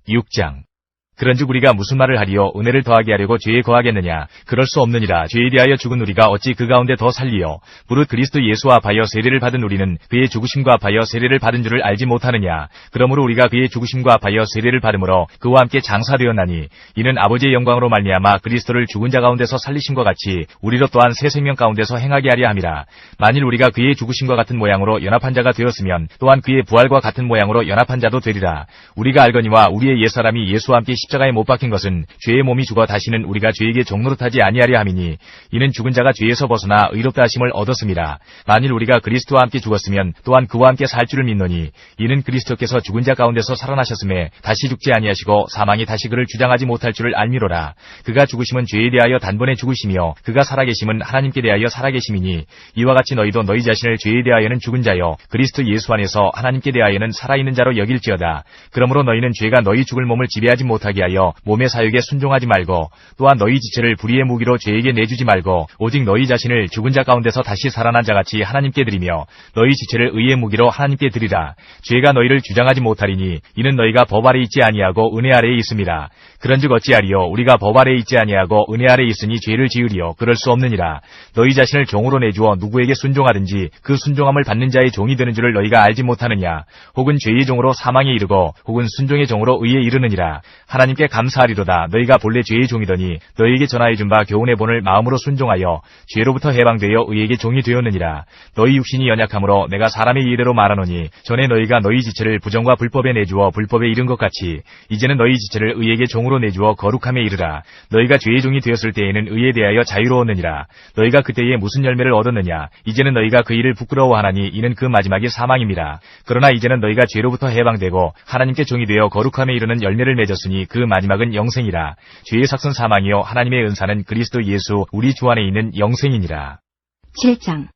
E: 6장. 그런즉 우리가 무슨 말을 하리요? 은혜를 더하게 하려고 죄에 거하겠느냐? 그럴 수 없느니라. 죄에 대하여 죽은 우리가 어찌 그 가운데 더 살리요? 무릇 그리스도 예수와 합하여 세례를 받은 우리는 그의 죽으심과 합하여 세례를 받은 줄을 알지 못하느냐? 그러므로 우리가 그의 죽으심과 합하여 세례를 받음으로 그와 함께 장사되었나니 이는 아버지의 영광으로 말미암아 그리스도를 죽은 자 가운데서 살리심과 같이 우리로 또한 새 생명 가운데서 행하게 하려 함이라. 만일 우리가 그의 죽으심과 같은 모양으로 연합한 자가 되었으면 또한 그의 부활과 같은 모양으로 연합한 자도 되리라. 우리가 알거니와 우리의 옛사람이 예수와 함께 십자가에 못 박힌 것은 죄의 몸이 죽어 다시는 우리가 죄에게 종노릇하지 아니하려 함이니 이는 죽은 자가 죄에서 벗어나 의롭다 하심을 얻었음이라. 만일 우리가 그리스도와 함께 죽었으면 또한 그와 함께 살 줄을 믿노니 이는 그리스도께서 죽은 자 가운데서 살아나셨음에 다시 죽지 아니하시고 사망이 다시 그를 주장하지 못할 줄을 알미로라. 그가 죽으심은 죄에 대하여 단번에 죽으시며 그가 살아계심은 하나님께 대하여 살아계심이니 이와 같이 너희도 너희 자신을 죄에 대하여는 죽은 자요 그리스도 예수 안에서 하나님께 대하여는 살아있는 자로 여길지어다. 그러므로 너희는 죄가 너희 죽을 몸을 지배하지 못하게 하여 몸의 사욕에 순종하지 말고 또한 너희 지체를 불의의 무기로 죄에게 내주지 말고 오직 너희 자신을 죽은 자 가운데서 다시 살아난 자같이 하나님께 드리며 너희 지체를 의의 무기로 하나님께 드리라. 죄가 너희를 주장하지 못하리니 이는 너희가 법 아래 있지 아니하고 은혜 아래에 있음이라. 그런즉 어찌하리요? 우리가 법 아래에 있지 아니하고 은혜 아래에 있으니 죄를 지으리요? 그럴 수 없느니라. 너희 자신을 종으로 내주어 누구에게 순종하든지 그 순종함을 받는 자의 종이 되는 줄을 너희가 알지 못하느냐? 혹은 죄의 종으로 사망에 이르고 혹은 순종의 종으로 의에 이르느니라. 하나님께 감사하리로다. 너희가 본래 죄의 종이더니 너희에게 전하여 준 바 교훈의 본을 마음으로 순종하여 죄로부터 해방되어 의에게 종이 되었느니라. 너희 육신이 연약함으로 내가 사람의 이래로 말하노니 전에 너희가 너희 지체를 부정과 불법에 내주어 불법에 이른 것 같이 이제는 너희 지체를 의에게 종으로 내주어 거룩함에 이르라. 너희가 죄의 종이 되었을 때에는 의에 대하여 자유로웠느니라. 너희가 그때에 무슨 열매를 얻었느냐? 이제는 너희가 그 일을 부끄러워하나니 이는 그 마지막이 사망임이라. 그러나 이제는 너희가 죄로부터 해방되고 하나님께 종이 되어 거룩함에 이르는 열매를 맺었으니 그 마지막은 영생이라. 죄의 삭은 사망이요 하나님의 은사는 그리스도 예수 우리 주 안에 있는 영생이니라.
D: 7장.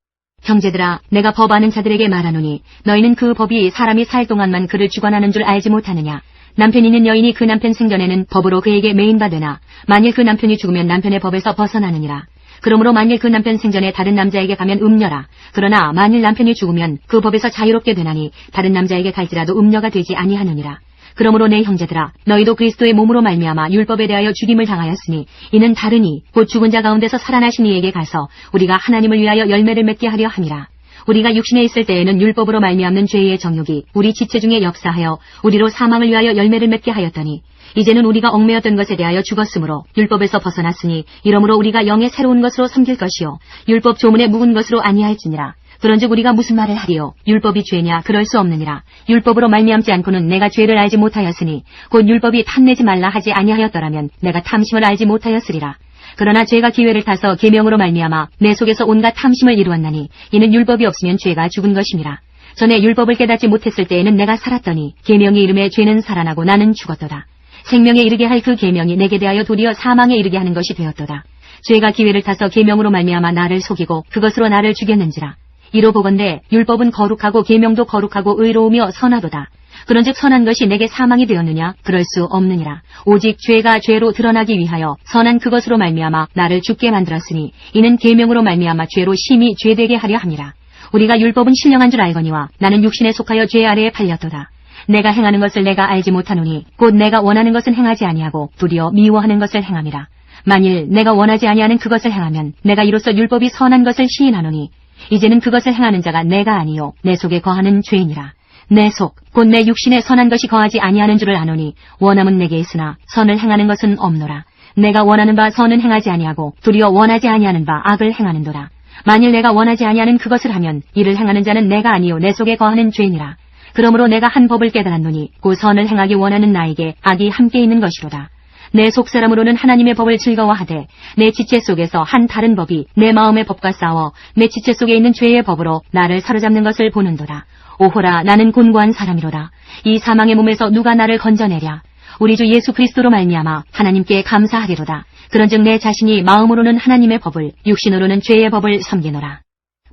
D: 형제들아, 내가 법 아는 자들에게 말하노니 너희는 그 법이 사람이 살 동안만 그를 주관하는 줄 알지 못하느냐? 남편 있는 여인이 그 남편 생전에는 법으로 그에게 매인받으나 만일 그 남편이 죽으면 남편의 법에서 벗어나느니라. 그러므로 만일 그 남편 생전에 다른 남자에게 가면 음녀라. 그러나 만일 남편이 죽으면 그 법에서 자유롭게 되나니 다른 남자에게 갈지라도 음녀가 되지 아니하느니라. 그러므로 내 형제들아, 너희도 그리스도의 몸으로 말미암아 율법에 대하여 죽임을 당하였으니 이는 다르니 곧 죽은 자 가운데서 살아나신 이에게 가서 우리가 하나님을 위하여 열매를 맺게 하려 함이라. 우리가 육신에 있을 때에는 율법으로 말미암는 죄의 정욕이 우리 지체 중에 역사하여 우리로 사망을 위하여 열매를 맺게 하였더니 이제는 우리가 얽매였던 것에 대하여 죽었으므로 율법에서 벗어났으니 이러므로 우리가 영의 새로운 것으로 섬길 것이요 율법 조문에 묵은 것으로 아니할지니라. 그런즉 우리가 무슨 말을 하리요? 율법이 죄냐? 그럴 수 없느니라. 율법으로 말미암지 않고는 내가 죄를 알지 못하였으니 곧 율법이 탐내지 말라 하지 아니하였더라면 내가 탐심을 알지 못하였으리라. 그러나 죄가 기회를 타서 계명으로 말미암아 내 속에서 온갖 탐심을 이루었나니 이는 율법이 없으면 죄가 죽은 것임이라. 전에 율법을 깨닫지 못했을 때에는 내가 살았더니 계명이 이름에 죄는 살아나고 나는 죽었도다. 생명에 이르게 할 그 계명이 내게 대하여 도리어 사망에 이르게 하는 것이 되었도다. 죄가 기회를 타서 계명으로 말미암아 나를 속이고 그것으로 나를 죽였는지라. 이로 보건대 율법은 거룩하고 계명도 거룩하고 의로우며 선하도다. 그런즉 선한 것이 내게 사망이 되었느냐? 그럴 수 없느니라. 오직 죄가 죄로 드러나기 위하여 선한 그것으로 말미암아 나를 죽게 만들었으니 이는 계명으로 말미암아 죄로 심히 죄되게 하려 함이라. 우리가 율법은 신령한 줄 알거니와 나는 육신에 속하여 죄 아래에 팔렸도다. 내가 행하는 것을 내가 알지 못하노니 곧 내가 원하는 것은 행하지 아니하고 도리어 미워하는 것을 행함이라. 만일 내가 원하지 아니하는 그것을 행하면 내가 이로써 율법이 선한 것을 시인하노니 이제는 그것을 행하는 자가 내가 아니요 내 속에 거하는 죄이니라. 내 속 곧 내 육신에 선한 것이 거하지 아니하는 줄을 아노니 원함은 내게 있으나 선을 행하는 것은 없노라. 내가 원하는 바 선은 행하지 아니하고 도리어 원하지 아니하는 바 악을 행하는도다. 만일 내가 원하지 아니하는 그것을 하면 이를 행하는 자는 내가 아니요 내 속에 거하는 죄니라. 그러므로 내가 한 법을 깨달았노니 그 선을 행하기 원하는 나에게 악이 함께 있는 것이로다. 내 속사람으로는 하나님의 법을 즐거워하되 내 지체 속에서 한 다른 법이 내 마음의 법과 싸워 내 지체 속에 있는 죄의 법으로 나를 사로잡는 것을 보는도다. 오호라, 나는 곤고한 사람이로다. 이 사망의 몸에서 누가 나를 건져내랴. 우리 주 예수 그리스도로 말미암아 하나님께 감사하리로다. 그런즉 내 자신이 마음으로는 하나님의 법을 육신으로는 죄의 법을 섬기노라.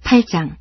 D: 8장.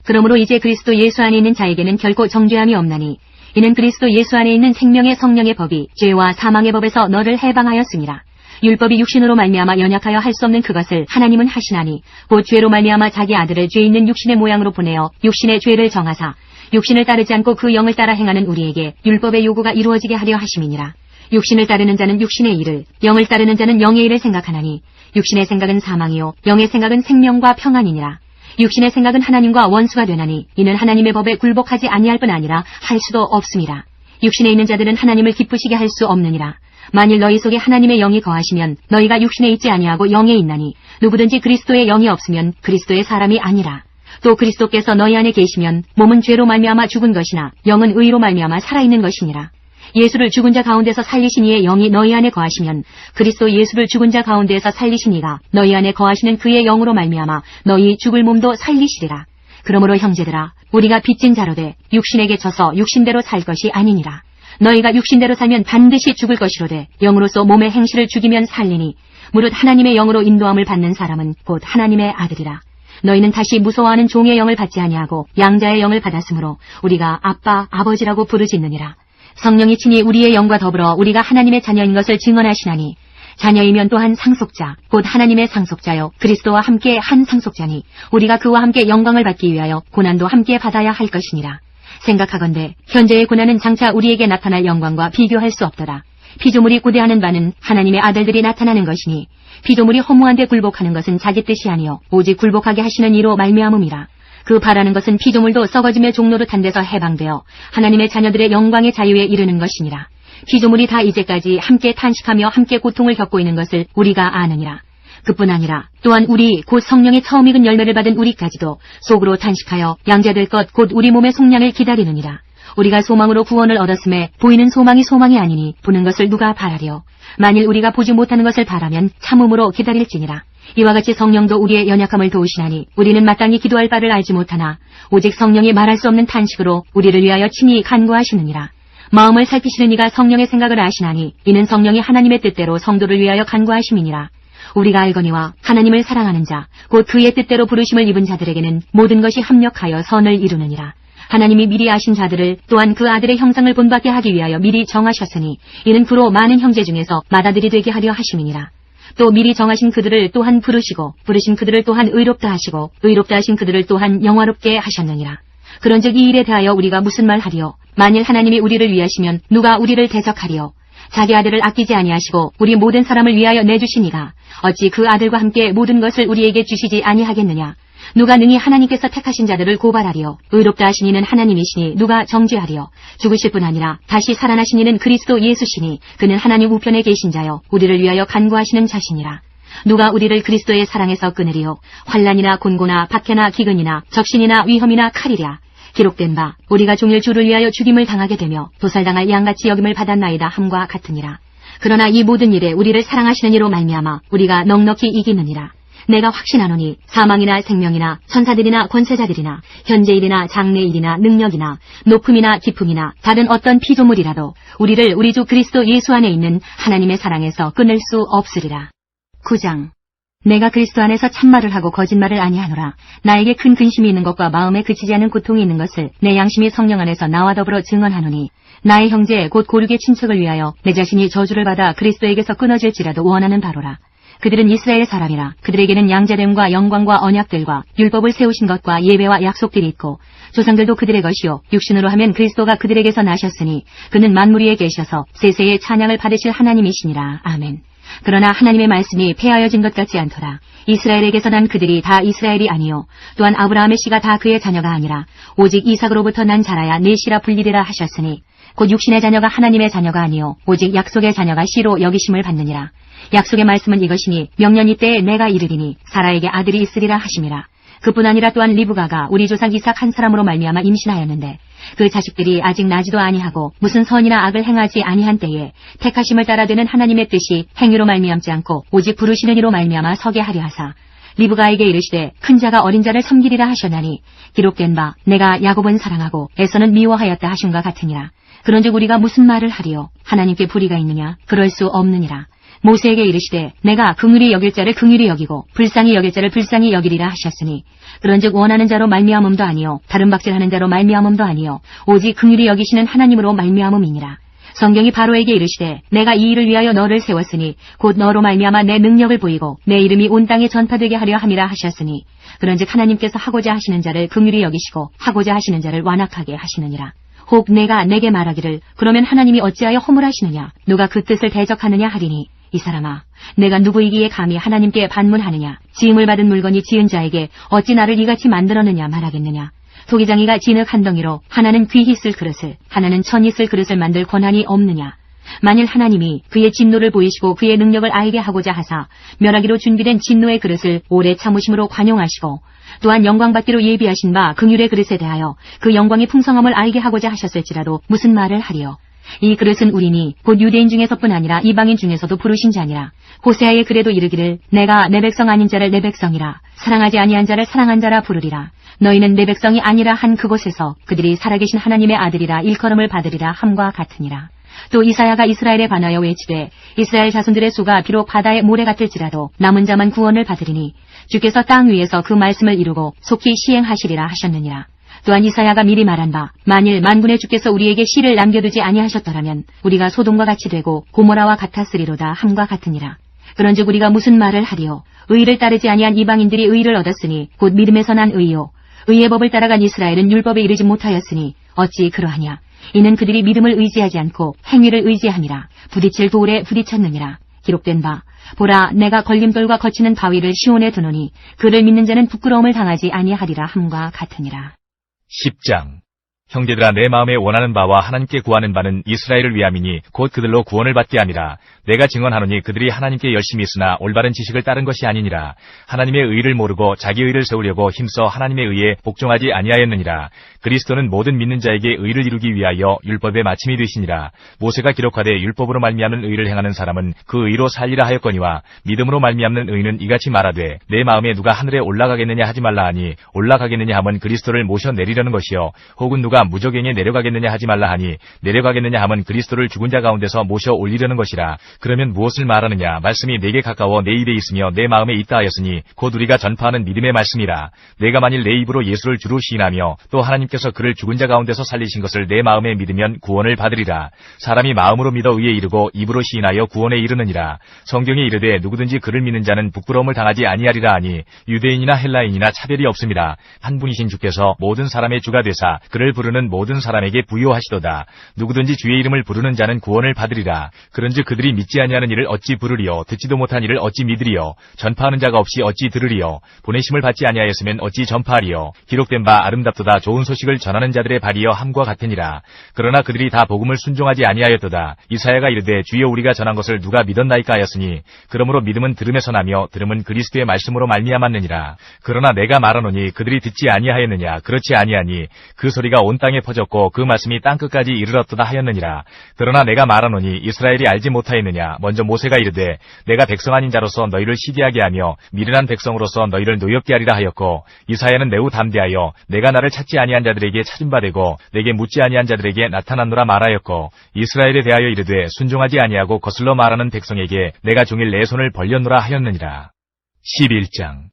D: 그러므로 이제 그리스도 예수 안에 있는 자에게는 결코 정죄함이 없나니 이는 그리스도 예수 안에 있는 생명의 성령의 법이 죄와 사망의 법에서 너를 해방하였습니다. 율법이 육신으로 말미암아 연약하여 할 수 없는 그것을 하나님은 하시나니 곧 죄로 말미암아 자기 아들을 죄 있는 육신의 모양으로 보내어 육신의 죄를 정하사 육신을 따르지 않고 그 영을 따라 행하는 우리에게 율법의 요구가 이루어지게 하려 하심이니라. 육신을 따르는 자는 육신의 일을, 영을 따르는 자는 영의 일을 생각하나니 육신의 생각은 사망이요 영의 생각은 생명과 평안이니라. 육신의 생각은 하나님과 원수가 되나니 이는 하나님의 법에 굴복하지 아니할 뿐 아니라 할 수도 없음이라. 육신에 있는 자들은 하나님을 기쁘시게 할 수 없느니라. 만일 너희 속에 하나님의 영이 거하시면 너희가 육신에 있지 아니하고 영에 있나니 누구든지 그리스도의 영이 없으면 그리스도의 사람이 아니라. 또 그리스도께서 너희 안에 계시면 몸은 죄로 말미암아 죽은 것이나 영은 의로 말미암아 살아있는 것이니라. 예수를 죽은 자 가운데서 살리신 이의 영이 너희 안에 거하시면 그리스도 예수를 죽은 자 가운데에서 살리신 이가 너희 안에 거하시는 그의 영으로 말미암아 너희 죽을 몸도 살리시리라. 그러므로 형제들아, 우리가 빚진 자로되 육신에게 져서 육신대로 살 것이 아니니라. 너희가 육신대로 살면 반드시 죽을 것이로되 영으로서 몸의 행실을 죽이면 살리니 무릇 하나님의 영으로 인도함을 받는 사람은 곧 하나님의 아들이라. 너희는 다시 무서워하는 종의 영을 받지 아니하고 양자의 영을 받았으므로 우리가 아빠, 아버지라고 부르짖느니라. 성령이 친히 우리의 영과 더불어 우리가 하나님의 자녀인 것을 증언하시나니 자녀이면 또한 상속자, 곧 하나님의 상속자요 그리스도와 함께 한 상속자니 우리가 그와 함께 영광을 받기 위하여 고난도 함께 받아야 할 것이니라. 생각하건대 현재의 고난은 장차 우리에게 나타날 영광과 비교할 수 없더라. 피조물이 고대하는 바는 하나님의 아들들이 나타나는 것이니 피조물이 허무한 데 굴복하는 것은 자기 뜻이 아니요 오직 굴복하게 하시는 이로 말미암음이라. 그 바라는 것은 피조물도 썩어짐의 종로로 탄 데서 해방되어 하나님의 자녀들의 영광의 자유에 이르는 것이니라. 피조물이 다 이제까지 함께 탄식하며 함께 고통을 겪고 있는 것을 우리가 아느니라. 그뿐 아니라 또한 우리 곧 성령의 처음 익은 열매를 받은 우리까지도 속으로 탄식하여 양자될 것 곧 우리 몸의 속량을 기다리느니라. 우리가 소망으로 구원을 얻었음에 보이는 소망이 소망이 아니니 보는 것을 누가 바라려. 만일 우리가 보지 못하는 것을 바라면 참음으로 기다릴지니라. 이와 같이 성령도 우리의 연약함을 도우시나니 우리는 마땅히 기도할 바를 알지 못하나 오직 성령이 말할 수 없는 탄식으로 우리를 위하여 친히 간구하시느니라. 마음을 살피시는 이가 성령의 생각을 아시나니 이는 성령이 하나님의 뜻대로 성도를 위하여 간구하심이니라. 우리가 알거니와 하나님을 사랑하는 자, 곧 그의 뜻대로 부르심을 입은 자들에게는 모든 것이 합력하여 선을 이루느니라. 하나님이 미리 아신 자들을 또한 그 아들의 형상을 본받게 하기 위하여 미리 정하셨으니 이는 그로 많은 형제 중에서 맏아들이 되게 하려 하심이니라. 또 미리 정하신 그들을 또한 부르시고 부르신 그들을 또한 의롭다 하시고 의롭다 하신 그들을 또한 영화롭게 하셨느니라. 그런즉 이 일에 대하여 우리가 무슨 말 하리요? 만일 하나님이 우리를 위하시면 누가 우리를 대적하리요? 자기 아들을 아끼지 아니하시고 우리 모든 사람을 위하여 내주시니가 어찌 그 아들과 함께 모든 것을 우리에게 주시지 아니하겠느냐? 누가 능히 하나님께서 택하신 자들을 고발하리요? 의롭다 하신 이는 하나님이시니 누가 정죄하리요? 죽으실 뿐 아니라 다시 살아나신 이는 그리스도 예수시니 그는 하나님 우편에 계신 자요 우리를 위하여 간구하시는 자시니라. 누가 우리를 그리스도의 사랑에서 끊으리요? 환난이나 곤고나 박해나 기근이나 적신이나 위험이나 칼이랴. 기록된 바 우리가 종일 주를 위하여 죽임을 당하게 되며 도살당할 양같이 여김을 받았나이다 함과 같으니라. 그러나 이 모든 일에 우리를 사랑하시는 이로 말미암아 우리가 넉넉히 이기느니라. 내가 확신하노니 사망이나 생명이나 천사들이나 권세자들이나 현재일이나 장래일이나 능력이나 높음이나 깊음이나 다른 어떤 피조물이라도 우리를 우리 주 그리스도 예수 안에 있는 하나님의 사랑에서 끊을 수 없으리라. 9장. 내가 그리스도 안에서 참말을 하고 거짓말을 아니하노라. 나에게 큰 근심이 있는 것과 마음에 그치지 않은 고통이 있는 것을 내 양심이 성령 안에서 나와 더불어 증언하노니 나의 형제 곧 고륙의 친척을 위하여 내 자신이 저주를 받아 그리스도에게서 끊어질지라도 원하는 바로라. 그들은 이스라엘 사람이라. 그들에게는 양자됨과 영광과 언약들과 율법을 세우신 것과 예배와 약속들이 있고 조상들도 그들의 것이요 육신으로 하면 그리스도가 그들에게서 나셨으니 그는 만물 위에 계셔서 세세의 찬양을 받으실 하나님이시니라. 아멘. 그러나 하나님의 말씀이 폐하여진 것 같지 않더라. 이스라엘에게서 난 그들이 다 이스라엘이 아니요 또한 아브라함의 씨가 다 그의 자녀가 아니라 오직 이삭으로부터 난 자라야 내 씨라 불리리라 하셨으니 곧 육신의 자녀가 하나님의 자녀가 아니요 오직 약속의 자녀가 씨로 여기심을 받느니라. 약속의 말씀은 이것이니 명년 이때에 내가 이르리니 사라에게 아들이 있으리라 하심이라. 그뿐 아니라 또한 리브가가 우리 조상 이삭 한 사람으로 말미암아 임신하였는데 그 자식들이 아직 나지도 아니하고 무슨 선이나 악을 행하지 아니한 때에 택하심을 따라 되는 하나님의 뜻이 행위로 말미암지 않고 오직 부르시는 이로 말미암아 서게 하려 하사 리브가에게 이르시되 큰 자가 어린 자를 섬기리라 하셨나니 기록된 바 내가 야곱은 사랑하고 에서는 미워하였다 하심과 같으니라. 그런즉 우리가 무슨 말을 하리요? 하나님께 불의가 있느냐? 그럴 수 없느니라. 모세에게 이르시되 내가 긍휼히 여길 자를 긍휼히 여기고 불쌍히 여길 자를 불쌍히 여기리라 하셨으니 그런즉 원하는 자로 말미암음도 아니요 다른 박질하는 자로 말미암음도 아니요 오직 긍휼히 여기시는 하나님으로 말미암음이니라. 성경이 바로에게 이르시되 내가 이 일을 위하여 너를 세웠으니 곧 너로 말미암아 내 능력을 보이고 내 이름이 온 땅에 전파되게 하려 함이라 하셨으니 그런즉 하나님께서 하고자 하시는 자를 긍휼히 여기시고 하고자 하시는 자를 완악하게 하시느니라. 혹 내가 내게 말하기를 그러면 하나님이 어찌하여 허물하시느냐 누가 그 뜻을 대적하느냐 하리니 이 사람아 내가 누구이기에 감히 하나님께 반문하느냐 지음을 받은 물건이 지은 자에게 어찌 나를 이같이 만들었느냐 말하겠느냐 토기장이가 진흙 한 덩이로 하나는 귀히 쓸 그릇을 하나는 천히 쓸 그릇을 만들 권한이 없느냐 만일 하나님이 그의 진노를 보이시고 그의 능력을 알게 하고자 하사 멸하기로 준비된 진노의 그릇을 오래 참으심으로 관용하시고 또한 영광받기로 예비하신 바 긍휼의 그릇에 대하여 그 영광의 풍성함을 알게 하고자 하셨을지라도 무슨 말을 하리요 이 그릇은 우리니 곧 유대인 중에서뿐 아니라 이방인 중에서도 부르신 자니라 호세아의 글에도 이르기를 내가 내 백성 아닌 자를 내 백성이라 사랑하지 아니한 자를 사랑한 자라 부르리라 너희는 내 백성이 아니라 한 그곳에서 그들이 살아계신 하나님의 아들이라 일컬음을 받으리라 함과 같으니라 또 이사야가 이스라엘에 관하여 외치되 이스라엘 자손들의 수가 비록 바다의 모래 같을지라도 남은 자만 구원을 받으리니 주께서 땅 위에서 그 말씀을 이루고 속히 시행하시리라 하셨느니라. 또한 이사야가 미리 말한 바 만일 만군의 주께서 우리에게 씨를 남겨두지 아니하셨더라면 우리가 소돔과 같이 되고 고모라와 같았으리로다 함과 같으니라. 그런즉 우리가 무슨 말을 하리요 의를 따르지 아니한 이방인들이 의를 얻었으니 곧 믿음에서 난 의요 의의 법을 따라간 이스라엘은 율법에 이르지 못하였으니 어찌 그러하냐 이는 그들이 믿음을 의지하지 않고 행위를 의지함이라 부딪힐 돌에 부딪혔느니라. 기록된 바 보라 내가 걸림돌과 거치는 바위를 시온에 두노니 그를 믿는 자는 부끄러움을 당하지 아니하리라 함과 같으니라.
E: 10장 형제들아 내 마음에 원하는 바와 하나님께 구하는 바는 이스라엘을 위함이니 곧 그들로 구원을 받게 함이라. 내가 증언하노니 그들이 하나님께 열심히 있으나 올바른 지식을 따른 것이 아니니라. 하나님의 의를 모르고 자기 의를 세우려고 힘써 하나님의 의에 복종하지 아니하였느니라. 그리스도는 모든 믿는 자에게 의를 이루기 위하여 율법의 마침이 되시니라. 모세가 기록하되 율법으로 말미암는 의를 행하는 사람은 그 의로 살리라 하였거니와 믿음으로 말미암는 의는 이같이 말하되 내 마음에 누가 하늘에 올라가겠느냐 하지 말라 하니 올라가겠느냐 하면 그리스도를 모셔 내리려는 것이요 혹은 누가 무저갱에 내려가겠느냐 하지 말라 하니 내려가겠느냐 하면 그리스도를 죽은 자 가운데서 모셔 올리려는 것이라. 그러면 무엇을 말하느냐 말씀이 내게 가까워 내 입에 있으며 내 마음에 있다 하였으니 곧 우리가 전파하는 믿음의 말씀이라. 내가 만일 내 입으로 예수를 주로 시인하며 또 하나님께서 그를 죽은 자 가운데서 살리신 것을 내 마음에 믿으면 구원을 받으리라. 사람이 마음으로 믿어 의에 이르고 입으로 시인하여 구원에 이르느니라. 성경에 이르되 누구든지 그를 믿는 자는 부끄러움을 당하지 아니하리라 하니 유대인이나 헬라인이나 차별이 없음이라. 한 분이신 주께서 모든 사람의 주가 되사 그를 부르는 모든 사람에게 부요하시도다. 누구든지 주의 이름을 부르는 자는 구원을 받으리라. 그런즉 그들이 믿지 아니하는 이를 어찌 부르리요 듣지도 못한 이를 어찌 믿으리요 전파하는 자가 없이 어찌 들으리요 보내심을 받지 아니하였으면 어찌 전파하리요. 기록된 바 아름답도다 좋은 소식을 전하는 자들의 발이여 함과 같으니라. 그러나 그들이 다 복음을 순종하지 아니하였도다. 이사야가 이르되 주여 우리가 전한 것을 누가 믿었나이까 하였으니 그러므로 믿음은 들음에서 나며 들음은 그리스도의 말씀으로 말미암았느니라. 그러나 내가 말하노니 그들이 듣지 아니하였느냐 그렇지 아니하니 그 소리가 온 땅에 퍼졌고 그 말씀이 땅끝까지 이르렀도다 하였느니라. 그러나 내가 말하노니 이스라엘이 알지 못하였느냐 먼저 모세가 이르되 내가 백성 아닌 자로서 너희를 시기하게 하며 미련한 백성으로서 너희를 노엽게 하리라 하였고 이사야는 매우 담대하여 내가 나를 찾지 아니한 자들에게 찾은 바 되고 내게 묻지 아니한 자들에게 나타났노라 말하였고 이스라엘에 대하여 이르되 순종하지 아니하고 거슬러 말하는 백성에게 내가 종일 내 손을 벌렸노라 하였느니라. 11장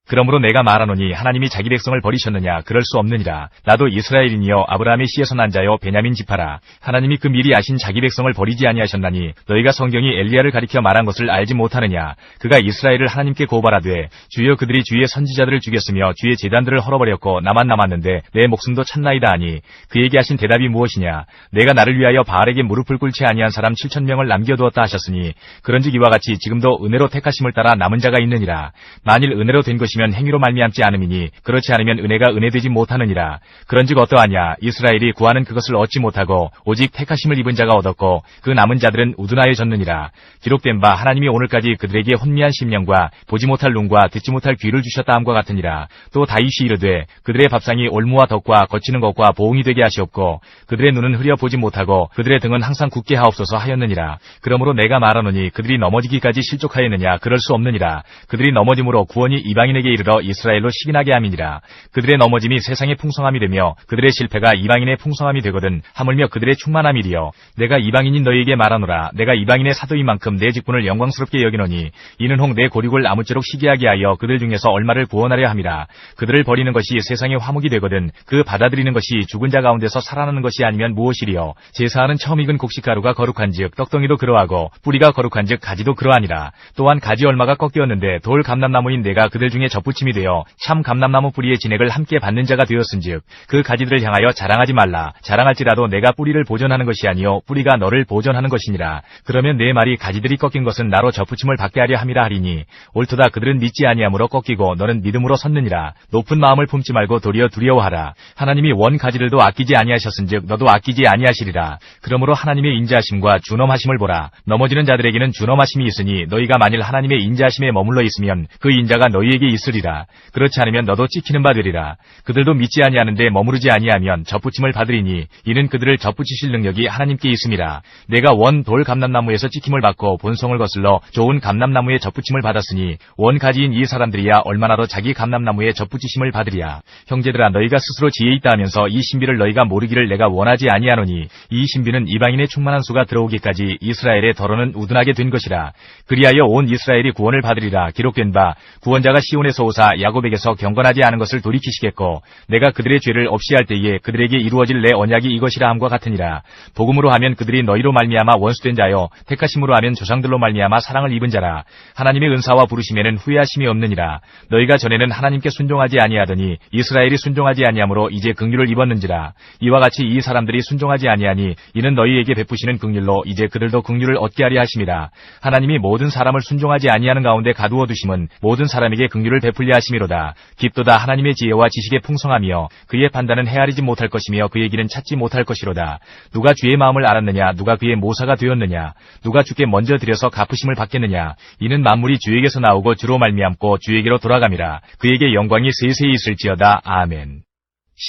E: 그러므로 내가 말하노니 하나님이 자기 백성을 버리셨느냐 그럴 수 없느니라. 나도 이스라엘인이여 아브라함의 씨에서 난 자여 베냐민 지파라. 하나님이 그 미리 아신 자기 백성을 버리지 아니하셨나니 너희가 성경이 엘리야를 가리켜 말한 것을 알지 못하느냐. 그가 이스라엘을 하나님께 고발하되 주여 그들이 주의 선지자들을 죽였으며 주의 제단들을 헐어버렸고 나만 남았는데 내 목숨도 찾나이다 하니 그에게 하신 대답이 무엇이냐. 내가 나를 위하여 바알에게 무릎을 꿇지 아니한 사람 7,000명을 남겨두었다 하셨으니 그런즉 이와 같이 지금도 은혜로 택하심을 따라 남은 자가 있느니라. 만일 은혜로 된 것이 행위로 말미암지 않음이니 그렇지 않으면 은혜가 은혜되지 못하느니라. 그런즉 어떠하냐 이스라엘이 구하는 그것을 얻지 못하고 오직 택하심을 입은 자가 얻었고 그 남은 자들은 우둔하여 졌느니라. 기록된 바 하나님이 오늘까지 그들에게 혼미한 심령과 보지 못할 눈과 듣지 못할 귀를 주셨다 함과 같으니라. 또 다윗이 이르되 그들의 밥상이 올무와 덕과 거치는 것과 보응이 되게 하시옵고 그들의 눈은 흐려 보지 못하고 그들의 등은 항상 굳게 하옵소서 하였느니라. 그러므로 내가 말하노니 그들이 넘어지기까지 실족하였느냐 그럴 수 없느니라. 그들이 넘어짐으로 구원이 이방인에게 이르러 이스라엘로 시기나게 함이니라. 그들의 넘어짐이 세상의 풍성함이 되며 그들의 실패가 이방인의 풍성함이 되거든 하물며 그들의 충만함이리요. 내가 이방인인 너희에게 말하노라. 내가 이방인의 사도인 만큼 내 직분을 영광스럽게 여기노니 이는 혹 내 고륙을 아무쪼록 시기하게 하여 그들 중에서 얼마를 구원하려 함이라. 그들을 버리는 것이 세상의 화목이 되거든 그 받아들이는 것이 죽은 자 가운데서 살아나는 것이 아니면 무엇이리요. 제사하는 처음 익은 곡식가루가 거룩한즉 떡덩이도 그러하고 뿌리가 거룩한즉 가지도 그러하니라. 또한 가지 얼마가 꺾였는데 돌 감람나무인 내가 그들 중에 접붙임이 되어 참 감람나무 뿌리의 진액을 함께 받는 자가 되었은즉 그 가지들을 향하여 자랑하지 말라. 자랑할지라도 내가 뿌리를 보존하는 것이 아니요 뿌리가 너를 보존하는 것이니라. 그러면 내 말이 가지들이 꺾인 것은 나로 접붙임을 받게 하려 함이라 하리니 옳도다. 그들은 믿지 아니함으로 꺾이고 너는 믿음으로 섰느니라. 높은 마음을 품지 말고 도리어 두려워하라. 하나님이 원 가지들도 아끼지 아니하셨은즉 너도 아끼지 아니하시리라. 그러므로 하나님의 인자하심과 준엄하심을 보라. 넘어지는 자들에게는 준엄하심이 있으니 너희가 만일 하나님의 인자하심에 머물러 있으면 그 인자가 너희에게 있으리라. 그렇지 않으면 너도 찍히는 바 되리라. 그들도 믿지 아니하는데 머무르지 아니하면 접붙임을 받으리니 이는 그들을 접붙이실 능력이 하나님께 있음이라. 내가 원 돌 감람나무에서 찍힘을 받고 본성을 거슬러 좋은 감람나무에 접붙임을 받았으니 원 가지인 이 사람들이야 얼마나 더 자기 감람나무에 접붙이심을 받으리야. 형제들아 너희가 스스로 지혜 있다 하면서 이 신비를 너희가 모르기를 내가 원하지 아니하노니 이 신비는 이방인의 충만한 수가 들어오기까지 이스라엘의 더러는 우둔하게 된 것이라. 그리하여 온 이스라엘이 구원을 받으리라. 기록된 바 구원자가 시온에서 오사 야곱에게서 경건하지 않은 것을 돌이키시겠고 내가 그들의 죄를 없이 할 때에 그들에게 이루어질 내 언약이 이것이라 함과 같으니라. 복음으로 하면 그들이 너희로 말미암아 원수된 자여 택하심으로 하면 조상들로 말미암아 사랑을 입은 자라. 하나님의 은사와 부르심에는 후회하심이 없느니라. 너희가 전에는 하나님께 순종하지 아니하더니 이스라엘이 순종하지 아니하므로 이제 긍휼을 입었는지라. 이와 같이 이 사람들이 순종하지 아니하니 이는 너희에게 베푸시는 긍휼로 이제 그들도 긍휼을 얻게 하려 하심이라. 하나님이 모든 사람을 순종하지 아니하는 가운데 가두어 두심은 모든 사람에게 긍휼을 베풀려 하심이로다. 깊도다. 하나님의 지혜와 지식의 풍성하며 그의 판단은 헤아리지 못할 것이며 그의 길은 찾지 못할 것이로다. 누가 주의 마음을 알았느냐? 누가 그의 모사가 되었느냐? 누가 주께 먼저 드려서 갚으심을 받겠느냐? 이는 만물이 주에게서 나오고 주로 말미암고 주에게로 돌아감이라. 그에게 영광이 세세히 있을지어다. 아멘.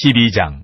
E: 12장.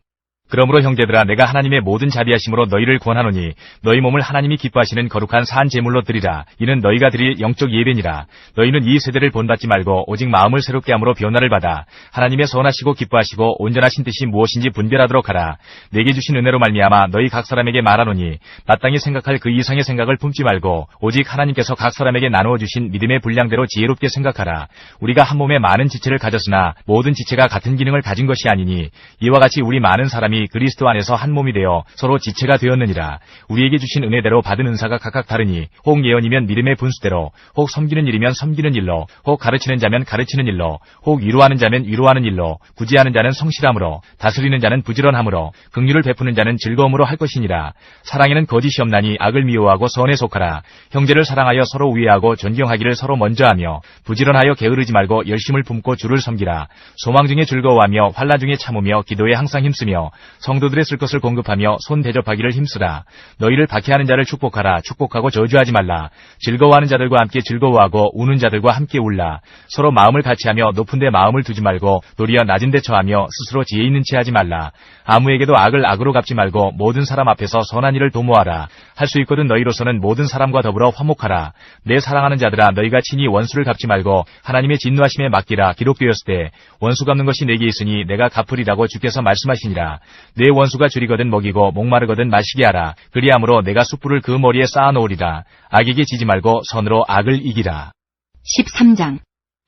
E: 그러므로 형제들아 내가 하나님의 모든 자비하심으로 너희를 권하노니 너희 몸을 하나님이 기뻐하시는 거룩한 산 제물로 드리라. 이는 너희가 드릴 영적 예배니라. 너희는 이 세대를 본받지 말고 오직 마음을 새롭게 함으로 변화를 받아 하나님의 선하시고 기뻐하시고 온전하신 뜻이 무엇인지 분별하도록 하라. 내게 주신 은혜로 말미암아 너희 각 사람에게 말하노니 마땅히 생각할 그 이상의 생각을 품지 말고 오직 하나님께서 각 사람에게 나누어 주신 믿음의 분량대로 지혜롭게 생각하라. 우리가 한 몸에 많은 지체를 가졌으나 모든 지체가 같은 기능을 가진 것이 아니니 이와 같이 우리 많은 사람이 그리스도 안에서 한 몸이 되어 서로 지체가 되었느니라. 우리에게 주신 은혜대로 받은 은사가 각각 다르니 혹 예언이면 믿음의 분수대로, 혹 섬기는 일이면 섬기는 일로, 혹 가르치는 자면 가르치는 일로, 혹 위로하는 자면 위로하는 일로, 구제하는 자는 성실함으로, 다스리는 자는 부지런함으로, 긍휼을 베푸는 자는 즐거움으로 할 것이니라. 사랑에는 거짓이 없나니 악을 미워하고 선에 속하라. 형제를 사랑하여 서로 우애하고 존경하기를 서로 먼저 하며 부지런하여 게으르지 말고 열심을 품고 주를 섬기라. 소망 중에 즐거워하며 환난 중에 참으며 기도에 항상 힘쓰며 성도들의 쓸 것을 공급하며 손 대접하기를 힘쓰라. 너희를 박해하는 자를 축복하라. 축복하고 저주하지 말라. 즐거워하는 자들과 함께 즐거워하고 우는 자들과 함께 울라. 서로 마음을 같이하며 높은 데 마음을 두지 말고 도리어 낮은 데 처하며 스스로 지혜 있는 채 하지 말라. 아무에게도 악을 악으로 갚지 말고 모든 사람 앞에서 선한 일을 도모하라. 할 수 있거든 너희로서는 모든 사람과 더불어 화목하라. 내 사랑하는 자들아 너희가 친히 원수를 갚지 말고 하나님의 진노하심에 맡기라. 기록되었을 때 원수 갚는 것이 내게 있으니 내가 갚으리라고 주께서 말씀하시니라. 내 원수가 줄이거든 먹이고 목마르거든 마시게 하라. 그리함으로 내가 숯불을 그 머리에 쌓아놓으리라. 악에게 지지 말고 선으로 악을 이기라.
D: 13장.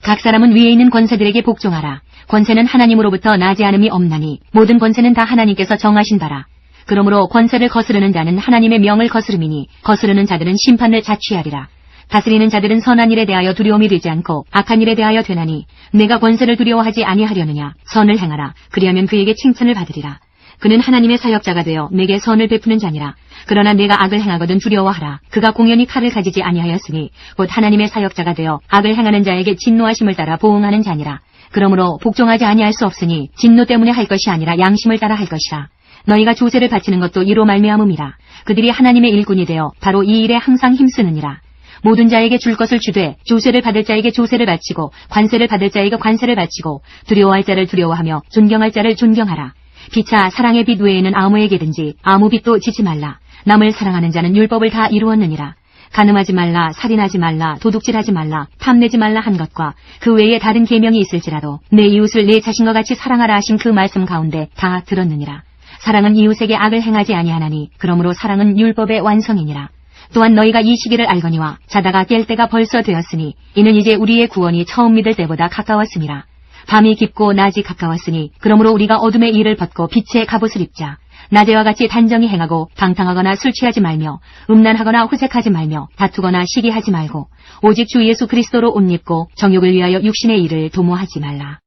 D: 각 사람은 위에 있는 권세들에게 복종하라. 권세는 하나님으로부터 나지 않음이 없나니 모든 권세는 다 하나님께서 정하신 바라. 그러므로 권세를 거스르는 자는 하나님의 명을 거스름이니 거스르는 자들은 심판을 자취하리라. 다스리는 자들은 선한 일에 대하여 두려움이 되지 않고 악한 일에 대하여 되나니 내가 권세를 두려워하지 아니하려느냐. 선을 행하라. 그리하면 그에게 칭찬을 받으리라. 그는 하나님의 사역자가 되어 내게 선을 베푸는 자니라. 그러나 내가 악을 행하거든 두려워하라. 그가 공연히 칼을 가지지 아니하였으니 곧 하나님의 사역자가 되어 악을 행하는 자에게 진노하심을 따라 보응하는 자니라. 그러므로 복종하지 아니할 수 없으니 진노 때문에 할 것이 아니라 양심을 따라 할 것이라. 너희가 조세를 바치는 것도 이로 말미암음이라. 그들이 하나님의 일꾼이 되어 바로 이 일에 항상 힘쓰느니라. 모든 자에게 줄 것을 주되 조세를 받을 자에게 조세를 바치고 관세를 받을 자에게 관세를 바치고 두려워할 자를 두려워하며 존경할 자를 존경하라. 피차 사랑의 빛 외에는 아무에게든지 아무 빛도 지지 말라. 남을 사랑하는 자는 율법을 다 이루었느니라. 간음하지 말라, 살인하지 말라, 도둑질하지 말라, 탐내지 말라 한 것과 그 외에 다른 계명이 있을지라도 내 이웃을 내 자신과 같이 사랑하라 하신 그 말씀 가운데 다 들었느니라. 사랑은 이웃에게 악을 행하지 아니하나니 그러므로 사랑은 율법의 완성이니라. 또한 너희가 이 시기를 알거니와 자다가 깰 때가 벌써 되었으니 이는 이제 우리의 구원이 처음 믿을 때보다 가까웠음이라. 밤이 깊고 낮이 가까웠으니 그러므로 우리가 어둠의 일을 벗고 빛의 갑옷을 입자. 낮에와 같이 단정히 행하고 방탕하거나 술 취하지 말며 음란하거나 호색하지 말며 다투거나 시기하지 말고 오직 주 예수 그리스도로 옷 입고 정욕을 위하여 육신의 일을 도모하지 말라.